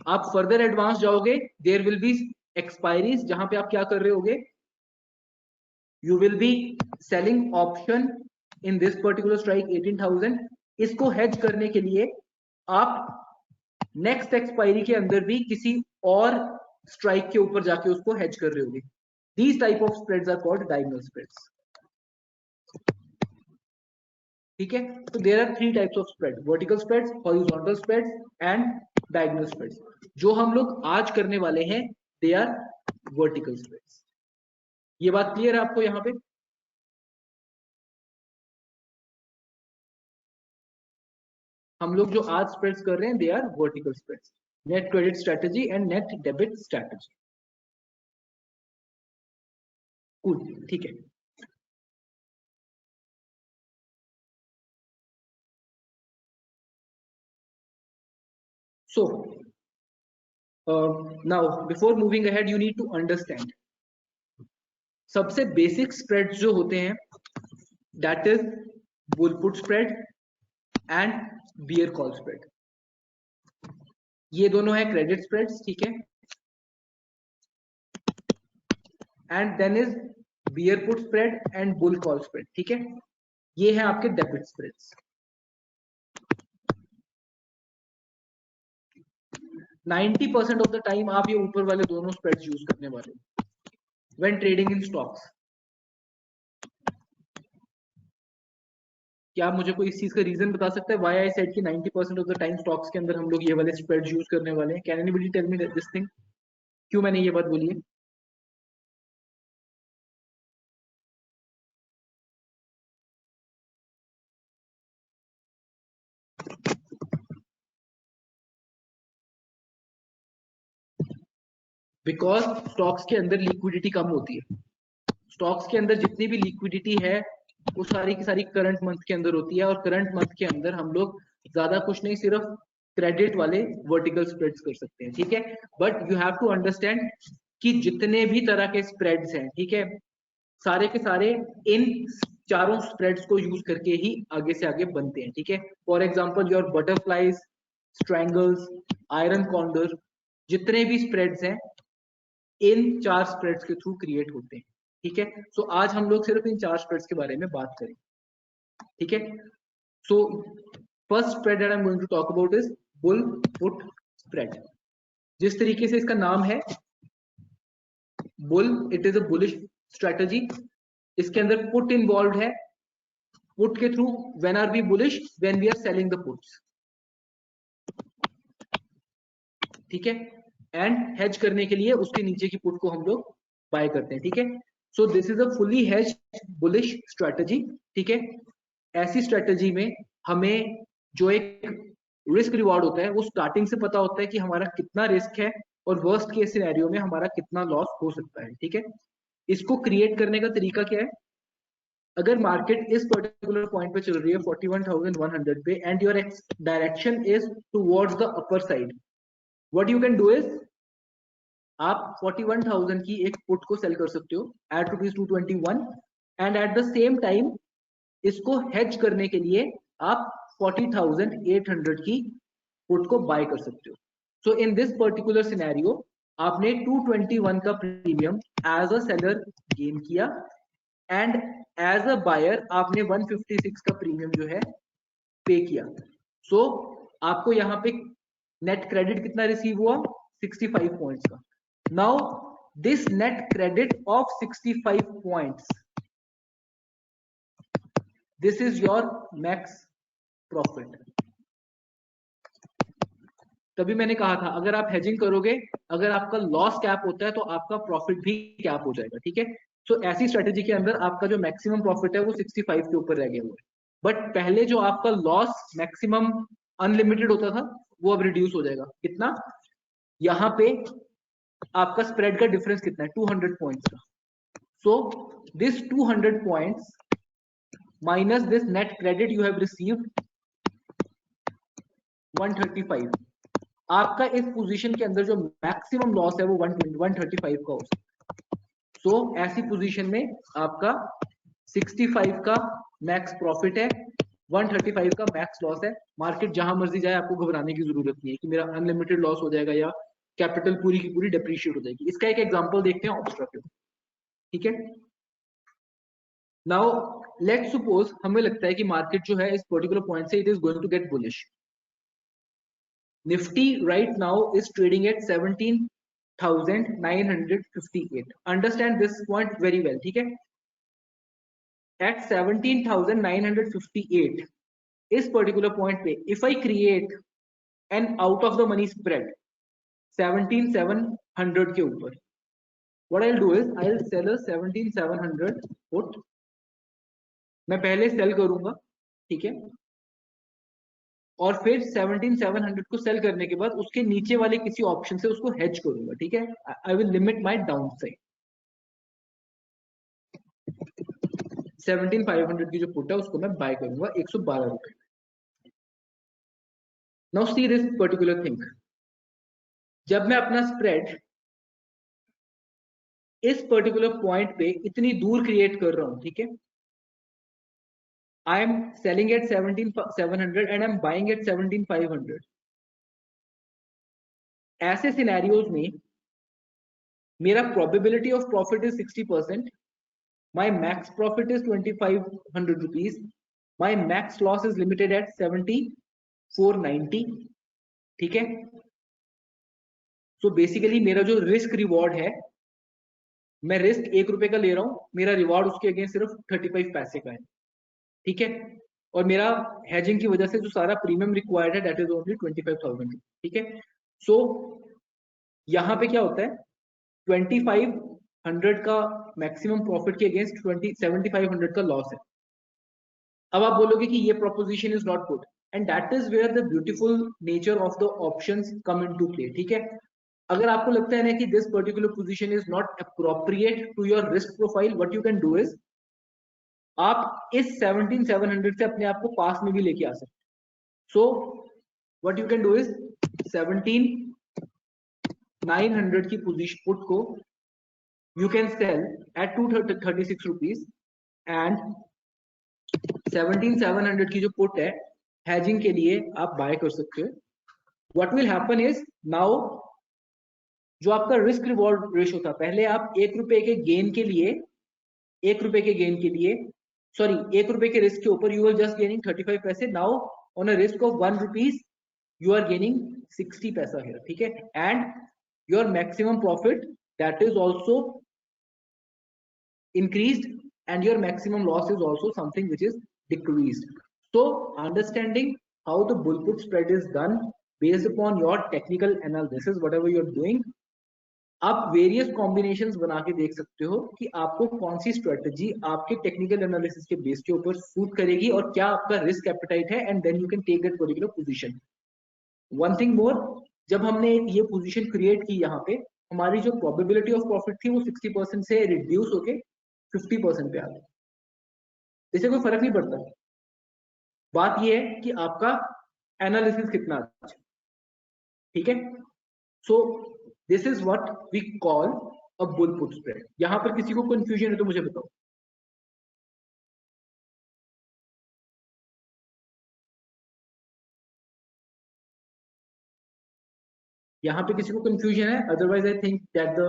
आप फर्दर एडवांस जाओगे, देयर विल बी एक्सपायरीज, जहां पे आप क्या कर रहे होगे, you will be selling option in this particular strike 18,000। इसको हेज करने के लिए आप नेक्स्ट एक्सपायरी के अंदर भी किसी और स्ट्राइक के ऊपर जाके उसको हेज कर रहे होगे। These type of spreads are called diagonal spreads. ठीक है, तो there are 3 types of spread, vertical spreads, horizontal spreads and diagonal spreads. जो हम लोग आज करने वाले हैं दे आर वर्टिकल स्प्रेड्स। ये बात क्लियर है आपको यहाँ पे? हम लोग जो आज स्प्रेड्स कर रहे हैं they are vertical spreads, net credit strategy and net debit strategy. Cool, ठीक है। So now before moving ahead you need to understand सबसे बेसिक स्प्रेड्स जो होते हैं that is bull put spread and bear call spread। ये दोनों है credit spreads, ठीक है। And then is bear put spread and bull call spread, ठीक है। ये है आपके debit spreads. 90% of the time आप ये ऊपर वाले दोनों स्प्रेड्स यूज करने वाले हो व्हेन ट्रेडिंग इन स्टॉक्स। क्या आप मुझे कोई इस चीज का रीजन बता सकता है व्हाई आई सेड कि 90% ऑफ द टाइम स्टॉक्स के अंदर हम लोग ये वाले स्प्रेड्स यूज करने वाले हैं? Can anybody tell me this thing, क्यों मैंने ये बात बोली है? बिकॉज स्टॉक्स के अंदर लिक्विडिटी कम होती है। स्टॉक्स के अंदर जितनी भी लिक्विडिटी है वो सारी की सारी करंट मंथ के अंदर होती है, और करंट मंथ के अंदर हम लोग ज्यादा कुछ नहीं, सिर्फ क्रेडिट वाले वर्टिकल स्प्रेड्स कर सकते हैं, ठीक है। But you have to understand कि जितने भी तरह के स्प्रेड्स हैं, ठीक है, सारे के सारे इन चारों स्प्रेड्स को यूज करके ही आगे से आगे बनते हैं, ठीक है। For example your butterflies, strangles, iron condor, जितने भी स्प्रेड्स हैं इन 4 स्प्रेड्स के थ्रू क्रिएट होते हैं, ठीक है। सो आज हम लोग सिर्फ इन 4 स्प्रेड्स के बारे में बात करें, ठीक है। So first spread that I am going to talk about is bull put spread. जिस तरीके से इसका नाम है bull, it is a bullish strategy. इसके अंदर पुट इन्वॉल्व है। पुट के through when are we bullish, when we are selling the puts, ठीक है। एंड हेज करने के लिए उसके नीचे की पुट को हम लोग बाय करते हैं, ठीक है। So this is a fully hedge bullish strategy, ठीक है। ऐसी स्ट्रेटजी में हमें जो एक रिस्क रिवॉर्ड होता है वो स्टार्टिंग से पता होता है कि हमारा कितना रिस्क है और वर्स्ट केस सिनेरियो में हमारा कितना लॉस हो सकता है, ठीक है। इसको क्रिएट करने का तरीका क्या है? अगर मार्केट इस पर्टिकुलर पॉइंट पे चल रही है 41,100 पे and your direction is towards the upper side, what you can do is आप 41,000 की एक पुट को सेल कर सकते हो at ₹221 and at the same time इसको हेज करने के लिए आप 40,800 की पुट को बाय कर सकते हो। So in this particular scenario आपने 221 का premium as a seller gain किया एंड एज अ बायर आपने 156 का प्रीमियम जो है पे किया। सो आपको यहाँ पे नेट क्रेडिट कितना रिसीव हुआ? 65 पॉइंट्स का। Now this net credit of 65 points, this is your max profit. तभी मैंने कहा था अगर आप हेजिंग करोगे, अगर आपका लॉस कैप होता है तो आपका प्रॉफिट भी कैप हो जाएगा, ठीक है। सो ऐसी स्ट्रेटेजी के अंदर आपका जो मैक्सिमम प्रॉफिट है वो 65 के ऊपर रह गया हुआ है, बट पहले जो आपका लॉस मैक्सिमम अनलिमिटेड होता था वो अब रिड्यूस हो जाएगा। कितना? यहाँ पे आपका स्प्रेड का डिफरेंस कितना है? 200 पॉइंट्स का। So this 200 points minus this net credit you have received 135, आपका इस पोजीशन के अंदर जो मैक्सिमम लॉस है वो 135 का हो सकता है। सो ऐसी पोजीशन में आपका 65 का मैक्स प्रॉफिट है, 135 का मैक्स लॉस है। मार्केट जहां मर्जी जाए आपको घबराने की जरूरत नहीं है कि मेरा अनलिमिटेड लॉस हो जाएगा या कैपिटल पूरी की पूरी डिप्रीशिएट हो जाएगी। इसका एक एग्जांपल देखते हैं ऑब्स्ट्रा के, ठीक है। नाउ लेट्स सपोज हमें लगता है कि मार्केट जो है इस पर्टिकुलर पॉइंट से it is going to get bullish. Nifty right now is trading at 17,958. Understand this point very well, ठीक है। At 17,958 इस particular point पे if I create an out of the money spread 17,700 के ऊपर, what I'll do is I'll sell a 17,700 put, मैं पहले cell करूंगा, ठीक है, और फिर 17,700 को सेल करने के बाद उसके नीचे वाले किसी ऑप्शन से उसको हेज करूंगा, ठीक है। I will limit my down side. 17,500 की जो पुट है उसको मैं बाय करूंगा 112 रुपए। Now see this particular thing, जब मैं अपना स्प्रेड इस पर्टिकुलर पॉइंट पे इतनी दूर क्रिएट कर रहा हूं, ठीक है, I am selling at 17,700 and I am buying eight 17,500। ऐसे सिनेरियोज में मेरा probability of profit is 60%, my max profit is 2,500 rupees, my max loss is limited at 7,490, ठीक है। सो बेसिकली मेरा जो रिस्क रिवॉर्ड है, मैं रिस्क 1 रुपए का ले रहा हूं, मेरा रिवॉर्ड उसके अगेंस्ट सिर्फ 35 पैसे का है, ठीक है। और मेरा हेजिंग की वजह से जो सारा प्रीमियम रिक्वायर्ड है दैट इज ओनली 25,000, ठीक है। सो यहाँ पे क्या होता है, 2,500 का मैक्सिमम प्रॉफिट के अगेंस्ट 7,500 का लॉस है। अब आप बोलोगे कि ये proposition is not good, and that is where the beautiful nature of the options come into play, ठीक है। अगर आपको लगता है ना कि this particular position is not appropriate to your risk profile, what you can do is आप इस 17,700 से अपने आप को पास में भी लेके आ सकते। सो what you can do is 17,900 की पोजीशन पुट को you can sell at 236 rupees and 17,700 की जो पुट है हेजिंग के लिए आप बाय कर सकते हो। What will happen is now जो आपका रिस्क रिवॉर्ड रेशियो था, पहले आप 1 रुपए के गेन के लिए 1 रुपए के गेन के लिए सॉरी 1 रुपए के रिस्क के ऊपर यू आर जस्ट गेनिंग 35 पैसे। Now on a risk of 1 rupees you are gaining 60 पैसा है, ठीक है। And your maximum profit that is also increased and your maximum loss is also something which is decreased. So understanding how the bull put spread is done based upon your technical analysis, whatever you're doing, आप various combinations बना के देख सकते हो कि आपको कौन सी स्ट्रेटजी आपके टेक्निकल एनालिसिस के बेस के ऊपर सूट करेगी और क्या आपका रिस्क एपेटाइट है, and then you can take that particular position. One thing more, जब हमने ये पोजीशन क्रिएट की यहाँ पे हमारी जो प्रोबेबिलिटी ऑफ प्रॉफिट थी वो 60% से रिड्यूस होके 50% पे आ गई। इससे कोई फर्क नहीं पड़ता, बात ये है कि आपका एनालिसिस कितना अच्छा, ठीक है। So this is what we call a bull put spread. यहां पर किसी को कंफ्यूजन है तो मुझे बताओ। यहां पे किसी को कंफ्यूजन है? Otherwise I think that the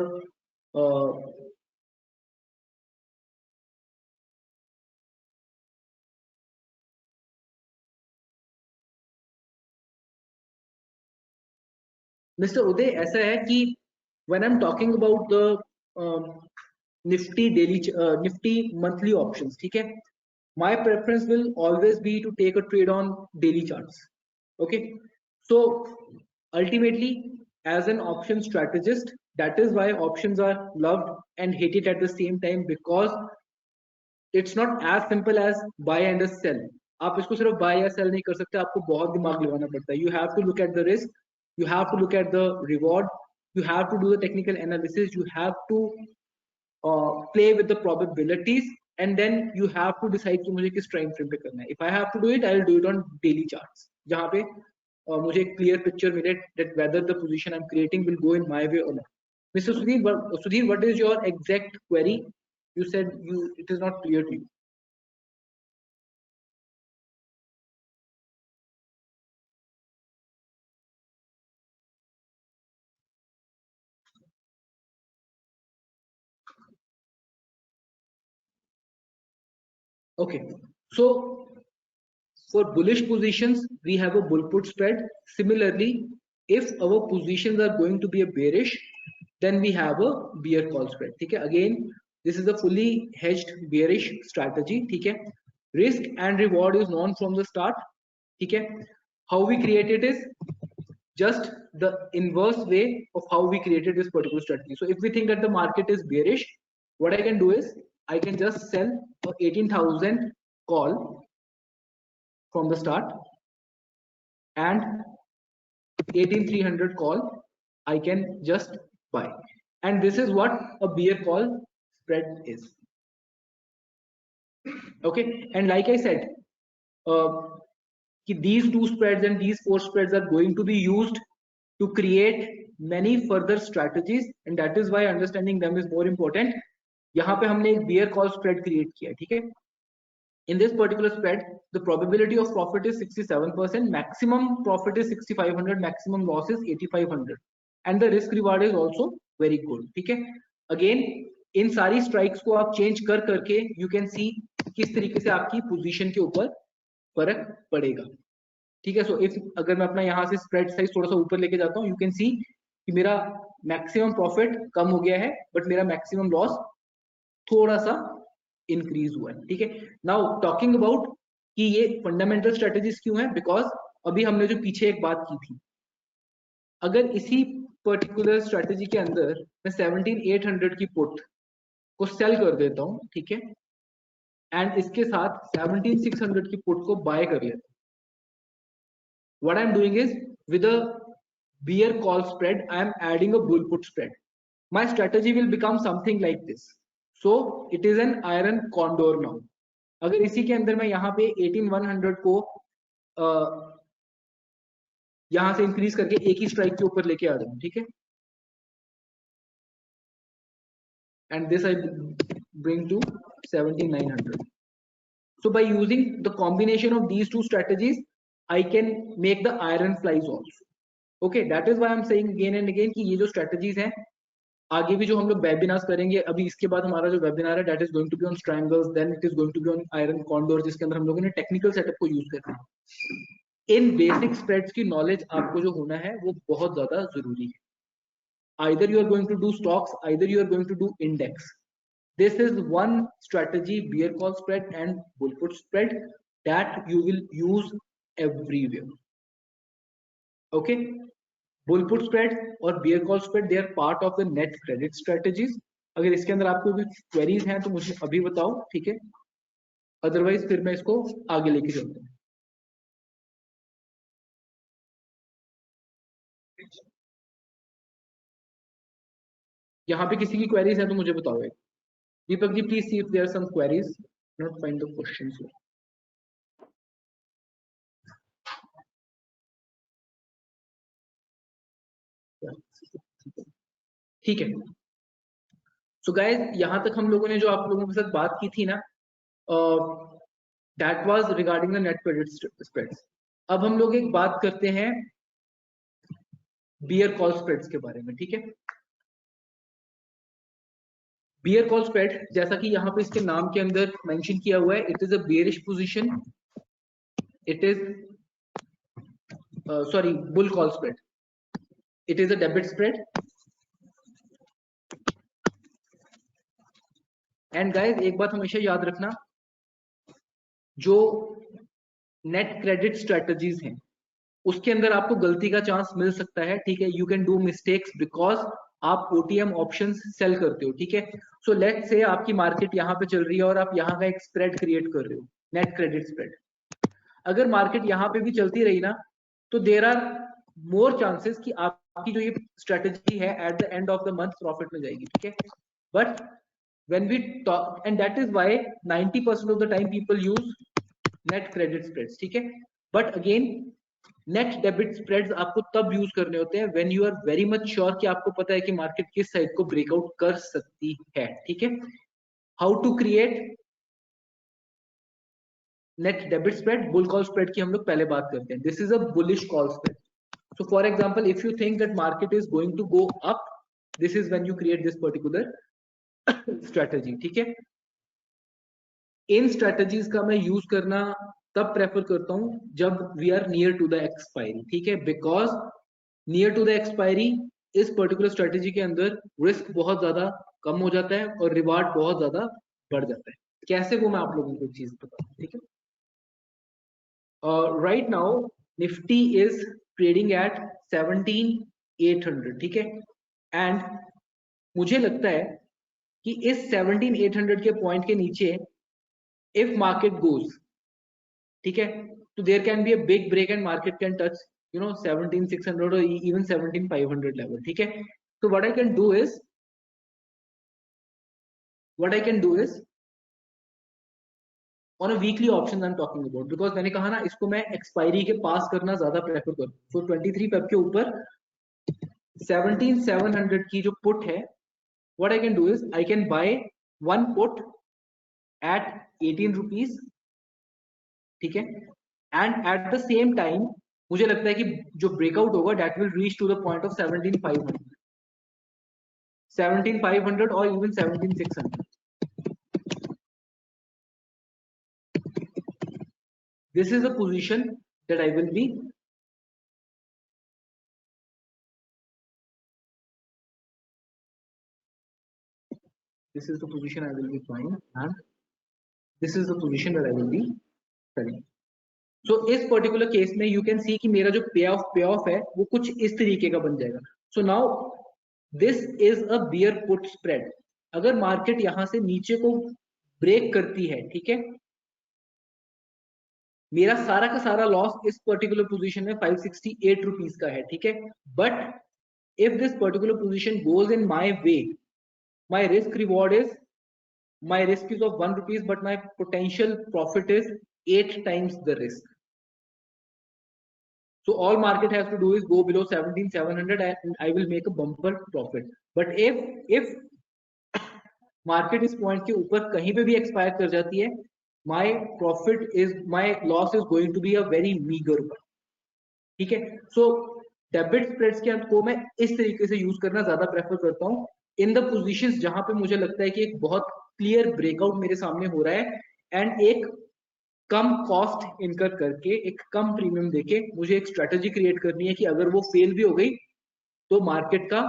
mister Uday, ऐसा है कि when I'm talking about the Nifty daily, Nifty monthly options, ठीक है, my preference will always be to take a trade on daily charts. Okay, so ultimately, as an option strategist, that is why options are loved and hated at the same time, because it's not as simple as buy and a sell. आप इसको सिर्फ buy या sell नहीं कर सकते, आपको बहुत दिमाग लगाना पड़ता है. You have to look at the risk, you have to look at the reward, you have to do the technical analysis, you have to play with the probabilities, and then you have to decide कि मुझे किस time frame पे करना है. If I have to do it, I will do it on daily charts, जहाँ पे मुझे एक clear picture मिले that whether the position I'm creating will go in my way or not. Mr. Sudhir, what is your exact query? You said it is not clear to you. Okay, so for bullish positions, we have a bull put spread. Similarly, if our positions are going to be a bearish, then we have a bear call spread. Okay, again, this is a fully hedged bearish strategy. Okay, risk and reward is known from the start. Okay, how we create it is just the inverse way of how we created this particular strategy. So if we think that the market is bearish, what I can do is I can just sell a 18,000 call from the start, and 18,300 call I can just buy, and this is what a bear call spread is. Okay, and like I said, these two spreads and these four spreads are going to be used to create many further strategies, and that is why understanding them is more important. यहाँ पे हमने एक bear call spread create किया, ठीक है? In this particular spread, the probability of profit is 67%, maximum profit is 6,500, maximum loss is 8,500, and the risk reward is also very good. ठीक है? Again, इन सारी strikes को आप change कर करके you can see किस तरीके से आपकी position के ऊपर फर्क पड़ेगा. ठीक है? So if अगर मैं अपना यहाँ से spread size थोड़ा सा ऊपर लेके जाता हूँ, you can see कि मेरा maximum profit कम हो गया है, but मेरा maximum loss थोड़ा सा इंक्रीज हुआ है. ठीक है? नाउ टॉकिंग अबाउट कि ये फंडामेंटल स्ट्रेटजीज क्यों है, बिकॉज अभी हमने जो पीछे एक बात की थी, अगर इसी पर्टिकुलर स्ट्रेटजी के अंदर मैं 17,800 की पुट को सेल कर देता हूं, ठीक है, एंड इसके साथ 17,600 की पुट को बाय कर लेता हूं, what I am doing is with a bear call spread I am adding a bull put spread. My strategy will become something like this. So it is an iron condor now. अगर इसी के अंदर मैं यहाँ पे 18,100 को यहाँ से इंक्रीज करके एक ही स्ट्राइक के ऊपर लेके आ जाऊं, ठीक है, and this I bring to 17,900. So by using the combination of these two strategies, I can make the iron flies also. Okay, that is why I'm saying again and again कि ये जो strategies हैं, आगे भी जो हम लोग webinars करेंगे, अभी इसके बाद हमारा जो वेबिनार है that is going to be on triangles, then it is going to be on iron condor, जिसके अंदर हम लोगों ने टेक्निकल सेटअप को यूज करना है. इन बेसिक स्प्रेड्स की नॉलेज आपको जो होना है वो बहुत ज्यादा जरूरी है. Either you are going to do stocks, either you are going to do index. This is one strategy, bear call spread and bull put spread, that you will use everywhere. Okay, bull put spread और bear call spread they are part of the net credit strategies. अगर इसके अंदर आपको भी queries हैं तो मुझे अभी बताओ, ठीक है, अदरवाइज फिर मैं इसको आगे लेके चलता हूँ. यहाँ पे किसी की क्वेरीज है तो मुझे बताओ. Deepak ji, please see if there are some queries, not find the questions. ठीक है. सो गाइस, यहां तक हम लोगों ने जो आप लोगों के साथ बात की थी ना, that was regarding the net credit spreads. अब हम लोग एक बात करते हैं बियर कॉल स्प्रेड्स के बारे में. ठीक है, बियर कॉल स्प्रेड, जैसा कि यहाँ पे इसके नाम के अंदर मेंशन किया हुआ है, it is a bearish position, it is sorry bull call spread, it is a debit spread and guys एक बात हमेशा याद रखना, जो नेट क्रेडिट स्ट्रेटजीज हैं उसके अंदर आपको गलती का चांस मिल सकता है, ठीक है। You can do mistakes because आप ओटीएम ऑप्शंस सेल करते हो, ठीक है। सो लेट्स से आपकी मार्केट यहाँ पे चल रही है और आप यहाँ का एक स्प्रेड क्रिएट कर रहे हो, नेट क्रेडिट स्प्रेड। अगर मार्केट यहाँ पे भी चलती रही ना, तो देर आर मोर चांसेस कि आपकी जो ये स्ट्रेटेजी है eight the end of the month profit में जाएगी, ठीक है। But when we talk, and that is why 90% of the time people use net credit spreads, ठीक है। but again net debit spreads आपको तब यूज करने होते हैं when you are very much sure कि आपको पता है कि मार्केट किस साइड को ब्रेकआउट कर सकती है, ठीक है। How to create net debit spread, bull call spread की हम लोग पहले बात करते हैं। This is a bullish call spread. So for example if you think that market is going to go up, this is when you create this particular strategy, ठीक है। इन strategies का मैं यूज करना तब प्रेफर करता हूं जब we are near to the expiry, ठीक है। Because near to the expiry इस पर्टिकुलर स्ट्रेटजी के अंदर रिस्क बहुत ज्यादा कम हो जाता है और रिवार्ड बहुत ज्यादा बढ़ जाता है। कैसे, वो मैं आप लोगों को चीज बताऊं, ठीक है। Right now Nifty is trading at 17,800, ठीक है। एंड मुझे लगता है कि इस 17,800 के पॉइंट के नीचे if market goes, ठीक है, तो there can be a big break and market can touch 17,600 or even 17,500 level, ठीक है। तो what I can do is on a weekly option I'm talking about, because मैंने कहा ना इसको मैं एक्सपायरी के पास करना ज्यादा प्रेफर करूँ। so 23 पेप के ऊपर 17,700 की जो पुट है, what I can do is I can buy one put at 18 rupees, ठीक है। And at the same time मुझे लगता है कि जो ब्रेकआउट होगा that will reach to the point of 17,500 और even 17,600। This is the position that I will be this is the position I will be buying and this is the position that I will be selling. So इस particular case में you can see कि मेरा जो पे of है वो कुछ इस तरीके का बन जाएगा। So now this is a beer put spread. अगर मार्केट यहां से नीचे को ब्रेक करती है, ठीक है, मेरा सारा का सारा लॉस इस पर्टिकुलर पोजीशन में 568 रुपीज का है, ठीक है। But if this particular position goes in my way, my risk reward is, my risk is of 1 rupees but my potential profit is 8 times the risk. So all market has to do is go below 17,700 and I will make a bumper profit. But if market इस point के ऊपर कहीं पे भी expire कर जाती है, my loss is going to be a very meager one, ठीक है। So डेबिट स्प्रेड्स के को मैं इस तरीके से यूज करना ज्यादा प्रेफर करता हूँ इन द पोजीशंस जहां पे मुझे लगता है कि एक बहुत क्लियर ब्रेकआउट मेरे सामने हो रहा है एंड एक कम कॉस्ट इनकर करके, एक कम प्रीमियम देके मुझे एक स्ट्रेटेजी क्रिएट करनी है कि अगर वो फेल भी हो गई तो मार्केट का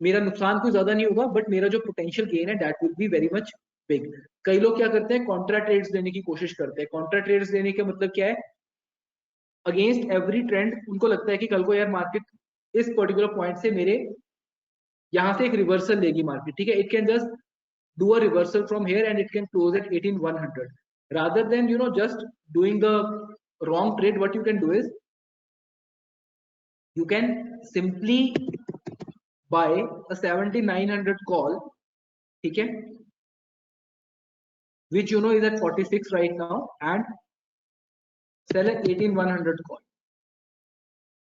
मेरा नुकसान कोई ज्यादा नहीं होगा बट मेरा जो पोटेंशियल गेन है that will be very much big. कई लोग क्या करते हैं, कॉन्ट्रा ट्रेड्स लेने की कोशिश करते हैं। कॉन्ट्रा ट्रेड्स लेने का मतलब क्या है, अगेंस्ट एवरी ट्रेंड उनको लगता है कि कल को यार मार्केट इस पर्टिकुलर पॉइंट से मेरे यहां से एक रिवर्सल लेगी मार्केट, ठीक है। It can just do a reversal from here and it can close at 18,100 rather than just doing the wrong trade. What you can do is you can simply buy a 17,900 call, ठीक है, which is at 46 right now and sell at 18,100 call.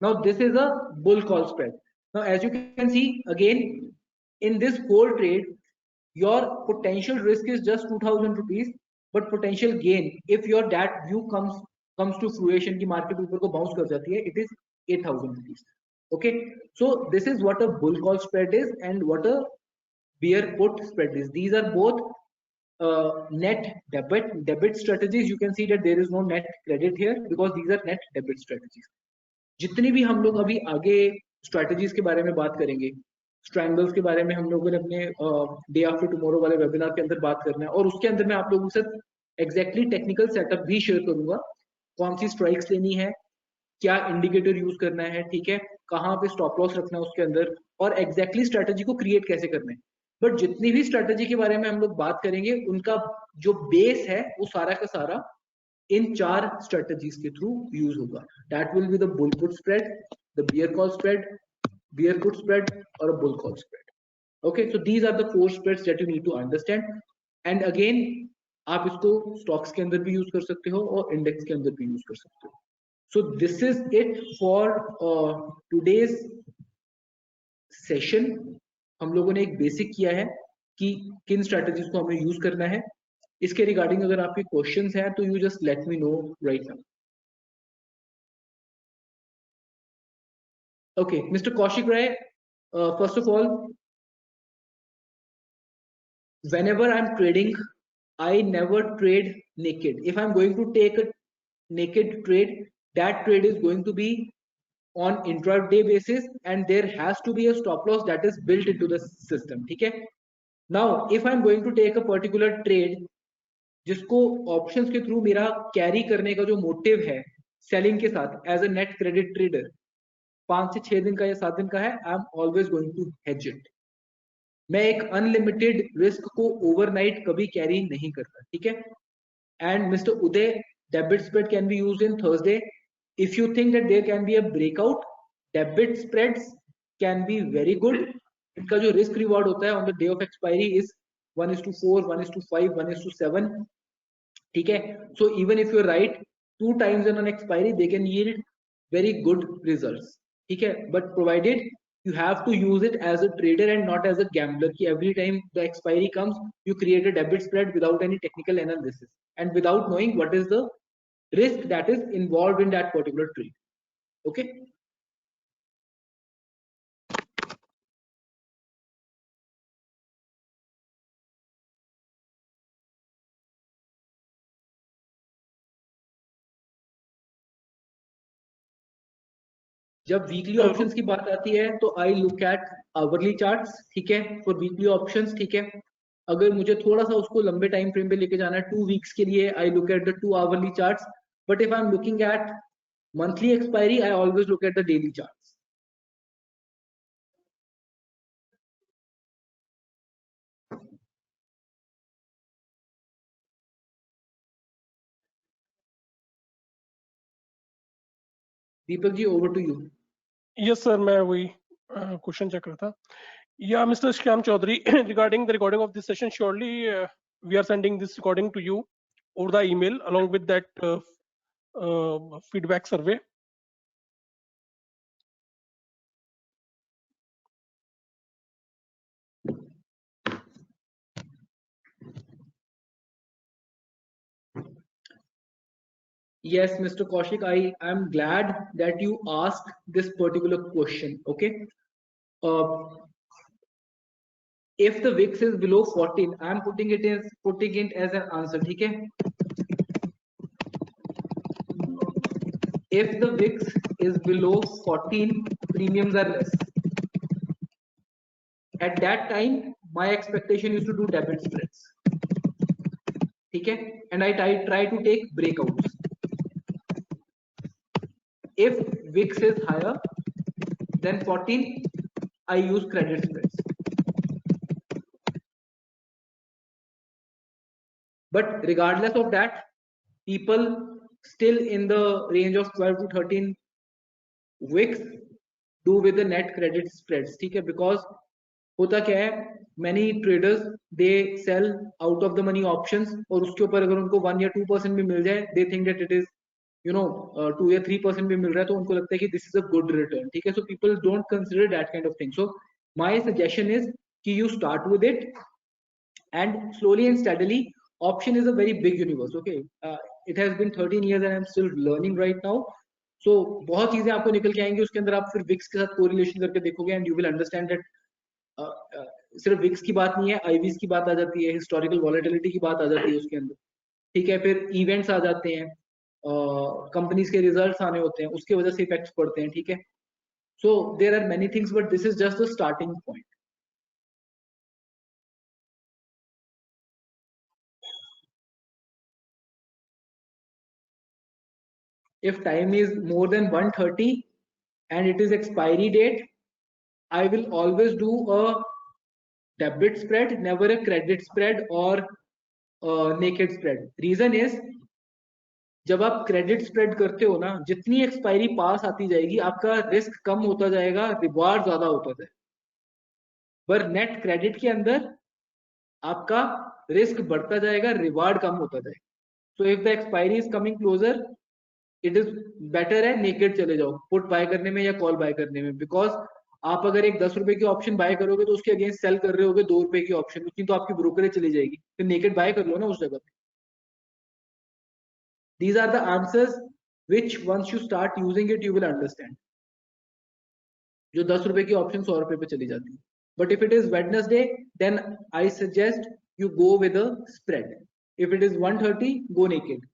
Now this is a bull call spread. Now as you can see again in this whole trade your potential risk is just 2,000 rupees but potential gain if your that view comes to fruition की market ऊपर को bounce कर जाती है, it is 8,000 rupees. Okay, so this is what a bull call spread is and what a bear put spread is. These are both net debit strategies. You can see that there is no net credit here because these are net debit strategies. जितनी भी हम लोग अभी आगे strategies के बारे में बात करेंगे स्ट्रैंगल्स के बारे में हम लोगों ने अपने डे आफ्टर टुमारो वाले वेबिनार के अंदर बात करना है, और उसके अंदर मैं आप लोगों के साथ एग्जैक्टली टेक्निकल सेटअप भी शेयर करूंगा, कौन सी स्ट्राइक्स लेनी है, क्या इंडिकेटर यूज करना है, ठीक है, कहाँ पे स्टॉप लॉस रखना है उसके अंदर, और एग्जैक्टली स्ट्रेटेजी को क्रिएट कैसे करना है। बट जितनी भी स्ट्रेटेजी के बारे में हम लोग बात करेंगे, उनका जो बेस है वो सारा का सारा इन 4 स्ट्रेटेजीज के थ्रू यूज होगा। That will be the bull put spread, the bear call spread, bear put spread और a bull call spread. Okay, so these are the 4 spreads that you need to understand. And again आप इसको stocks के अंदर भी use कर सकते हो और इंडेक्स के अंदर भी यूज कर सकते हो। So this is it for today's session। हम लोगों ने एक बेसिक किया है कि किन स्ट्रेटजीज को हमें यूज करना है। इसके रिगार्डिंग अगर आपके क्वेश्चंस हैं तो you just let me know right now. Okay, mister Kaushik Rai, first of all, whenever I'm trading, I never trade naked. If I'm going to take a naked trade, that trade is going to be on intraday basis and there has to be a stop loss that is built into the system, ठीक है। Now if I'm going to take a particular trade जिसको options के through मेरा carry करने का जो motive है selling के साथ as a net credit trader, 5 से 6 दिन का या 7 दिन का है, I am always going to hedge it. मैं एक अनलिमिटेड रिस्क को ओवरनाइट कभी कैरी नहीं करता, ठीक है। And mister Uday, debit spread can be used in Thursday. If you think that there can be a breakout, debit spreads can be very good. इनका जो risk reward होता है on the day of expiry is 1:4, 1:5, 1:7, ठीक है। So even if you're right, 2 times in an expiry, they can yield very good results, ठीक है। But provided you have to use it as a trader and not as a gambler, कि every time the expiry comes, you create a debit spread without any technical analysis and without knowing what is the risk that is involved in that particular trade. Okay, जब weekly options की बात आती है तो आई look eight hourly charts, ठीक है, for weekly options, ठीक है। अगर मुझे थोड़ा सा उसको लंबे टाइम फ्रेम पे लेके जाना है 2 वीक्स के लिए, I look at the 2 hourly charts. But if I am looking at monthly expiry, I always look at the daily charts. Deepak ji, over to you. Yes, sir. मैं वही क्वेश्चन चेक रहा था. Yeah, Mr. Shyam Chaudhary, regarding the recording of this session, surely we are sending this recording to you over the email along with that feedback survey. Yes, Mr. Kaushik, I am glad that you asked this particular question. Okay, if the VIX is below 14, I am putting it as an answer. ठीक है, if the VIX is below 14, premiums are less. At that time, my expectation is to do debit spreads. ठीक है, and I try to take breakouts. If VIX is higher than 14, I use credit spreads. But regardless of that, people still in the range of 12 to 13 VIX do with the net credit spreads, ठीक है, because होता क्या है, many traders they sell out of the money options, और उसके ऊपर अगर उनको 1 या 2% भी मिल जाए, they think that it is 2 या 3% भी मिल रहा है, तो उनको लगता है कि this is a good return, ठीक है। So people don't consider that kind of thing. So my suggestion is कि you start with it and slowly and steadily. Option is a very big universe. Okay, it has been 13 years and I'm still learning right now. So बहुत चीजें आपको निकल के आएंगी, उसके अंदर आप फिर विक्स के साथ कोरिलेशन करके देखोगे and you will understand that सिर्फ विक्स की बात नहीं है, आईवीज की बात आ जाती है, हिस्टोरिकल वॉलेटिलिटी की बात आ जाती है उसके अंदर, ठीक है। फिर इवेंट्स आ जाते हैं, कंपनीज के रिजल्ट्स आने होते हैं, उसके वजह से इफेक्ट्स पड़ते हैं, ठीक है। So there are many things, but this is just the starting point, if time is more than 130 and it is expiry date, I will always do a debit spread, never a credit spread or naked spread. Reason is, जब आप credit spread करते हो ना, जितनी expiry पास आती जाएगी आपका risk कम होता जाएगा, रिवार्ड ज्यादा होता जाएगा। पर नेट क्रेडिट के अंदर आपका रिस्क बढ़ता जाएगा, रिवार्ड कम होता जाएगा। So if the expiry is coming closer, it is better है नेकेड चले जाओ पुट बाय करने में या कॉल बाय करने में, बिकॉज आप अगर एक 10 रुपए की ऑप्शन बाय करोगे तो उसके अगेंस्ट सेल कर रहे होगे 2 रुपए की ऑप्शन, उतनी तो आपकी ब्रोकरेज चली जाएगी, फिर नेकेड बाय कर लो ना उस जगह पे। These are the answers which once you start using it you will understand. जो 10 रुपए की ऑप्शन 100 रुपए पे चली जाती है। But if it is Wednesday then I suggest you go with a spread. If it is 130 go naked,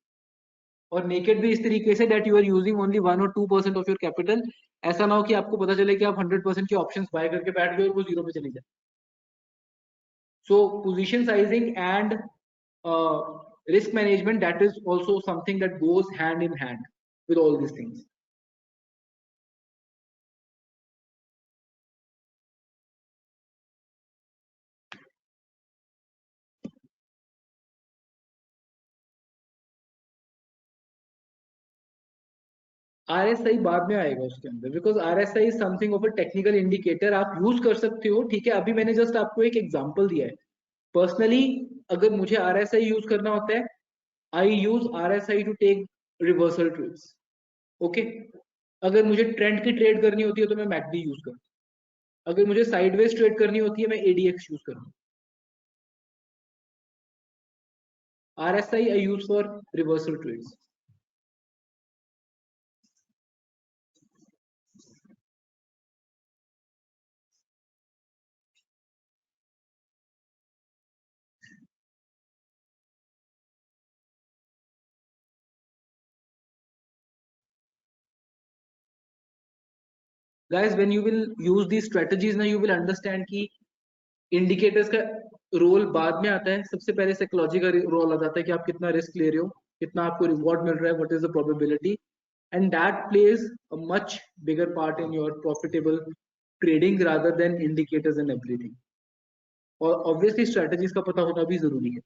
और naked भी इस तरीके से that you are using only 1 और 2% ऑफ योर कैपिटल। ऐसा ना हो कि आपको पता चले कि आप 100% की ऑप्शंस बाय करके बैठ गए और वो 0 पे चली जाए। सो position sizing and risk management, that is also something that goes hand in hand with all these things. RSI बाद में आएगा उसके अंदर, because RSI is something of a technical indicator, आप यूज कर सकते हो, ठीक है। अभी मैंने जस्ट आपको एक एग्जांपल दिया है। पर्सनली अगर मुझे RSI यूज करना होता है, I use RSI to take reversal trades, okay. अगर मुझे ट्रेंड की ट्रेड करनी होती है तो मैं मैकडी यूज करता हूँ। अगर मुझे साइडवेज ट्रेड करनी होती है मैं ADX यूज करता हूँ। RSI I use for reversal trades. Guys, when you will use these strategies ना, you will understand कि indicators का रोल बाद में आता है। सबसे पहले साइकोलॉजी का रोल आ जाता है कि आप कितना रिस्क ले रहे हो, कितना आपको रिवॉर्ड मिल रहा है, what is the probability, and that plays a much bigger part in your profitable trading rather than indicators and everything. और ऑब्वियसली स्ट्रेटजीज का पता होना भी जरूरी है।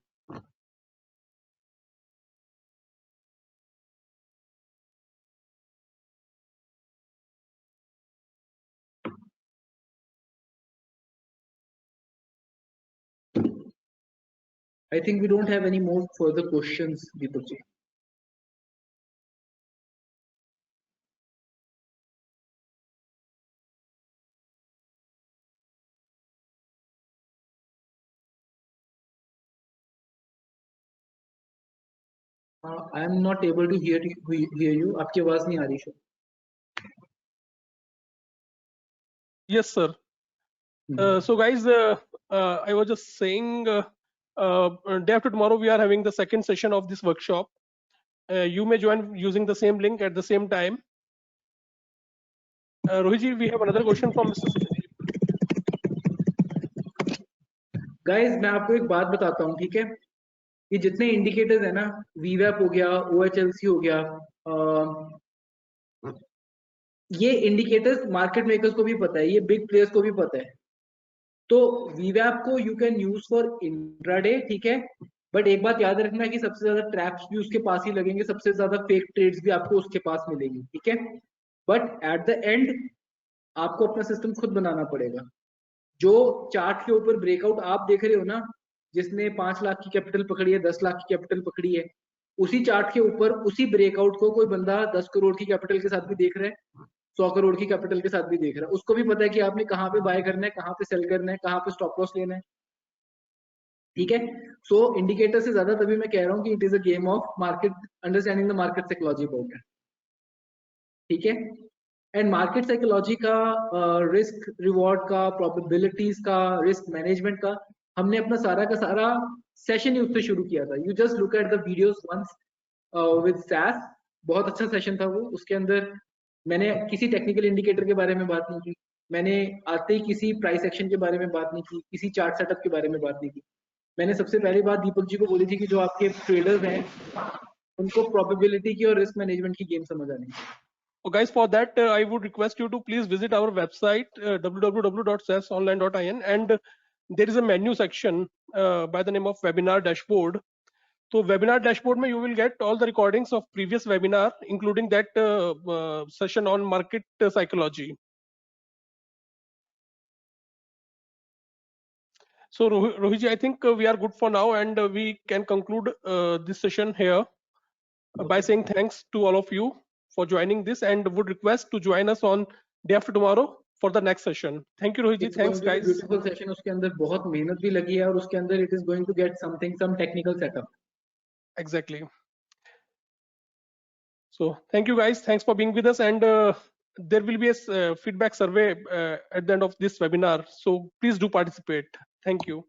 I think we don't have any more further questions, Deepak ji. I am not able to hear you. आपकी आवाज नहीं आ रही sir. Yes, sir. So guys, I was just saying, day after tomorrow we are having the second session of this workshop. You may join using the same link at the same time. Rohit ji, we have another question from Mr. Guys, मैं आपको एक बात बताता हूँ, ठीक है। ये जितने इंडिकेटर्स है ना, VWAP हो गया, OHLC हो गया, ये इंडिकेटर्स मार्केट मेकर्स को भी पता है, ये बिग प्लेयर्स को भी पता है। तो VWAP को you can use for intraday, ठीक है। बट एक बात याद रखना कि सबसे ज्यादा ट्रैप्स भी उसके पास ही लगेंगे, सबसे ज्यादा फेक ट्रेड्स भी आपको उसके पास मिलेंगी, ठीक है। बट एट द एंड आपको अपना सिस्टम खुद बनाना पड़ेगा। जो चार्ट के ऊपर ब्रेकआउट आप देख रहे हो ना, जिसने 5 लाख की कैपिटल पकड़ी है, 10 लाख की कैपिटल पकड़ी है, उसी चार्ट के ऊपर उसी ब्रेकआउट को कोई बंदा 10 करोड़ की कैपिटल के साथ भी देख रहा है, 100 करोड़ की कैपिटल के साथ भी देख रहा है। उसको भी पता है कि आपने कहाँ पे बाय करना है, कहाँ पे सेल करना है, कहाँ पे स्टॉप लॉस लेना है, ठीक है। सो इंडिकेटर से ज्यादा तभी मैं कह रहा हूँ कि it is a game of market, understanding the market psychology about it, ठीक है। एंड मार्केट साइकोलॉजी का, रिस्क रिवॉर्ड का, प्रोबेबिलिटीज का, रिस्क मैनेजमेंट का, हमने अपना सारा का सारा सेशन ही उससे शुरू किया था। You just look at the videos once with सैस, बहुत अच्छा सेशन था वो। उसके अंदर मैंने किसी टेक्निकल इंडिकेटर के बारे में बात नहीं की, मैंने आते ही किसी प्राइस एक्शन के बारे में बात नहीं की, किसी चार्ट सेटअप के बारे में बात नहीं की। मैंने सबसे पहली बात दीपक जी को बोली थी कि जो आपके ट्रेडर्स हैं उनको प्रोबेबिलिटी की और रिस्क मैनेजमेंट की गेम समझ आनी चाहिए। So guys, for that, I would request you to please visit our website, www.sasonline.in, and there is a menu section by the name of Webinar Dashboard. So Webinar Dashboard, you will get all the recordings of previous webinar, including that session on market psychology. So Rohit, I think we are good for now, and we can conclude this session here by saying thanks to all of you for joining this, and would request to join us on day after tomorrow for the next session. Thank you, Rohit. Thanks, guys. Beautiful session. उसके अंदर बहुत मेहनत भी लगी है और उसके अंदर it is going to get some technical setup. Exactly. So thank you, guys. Thanks for being with us, and there will be a feedback survey at the end of this webinar. So please do participate. Thank you.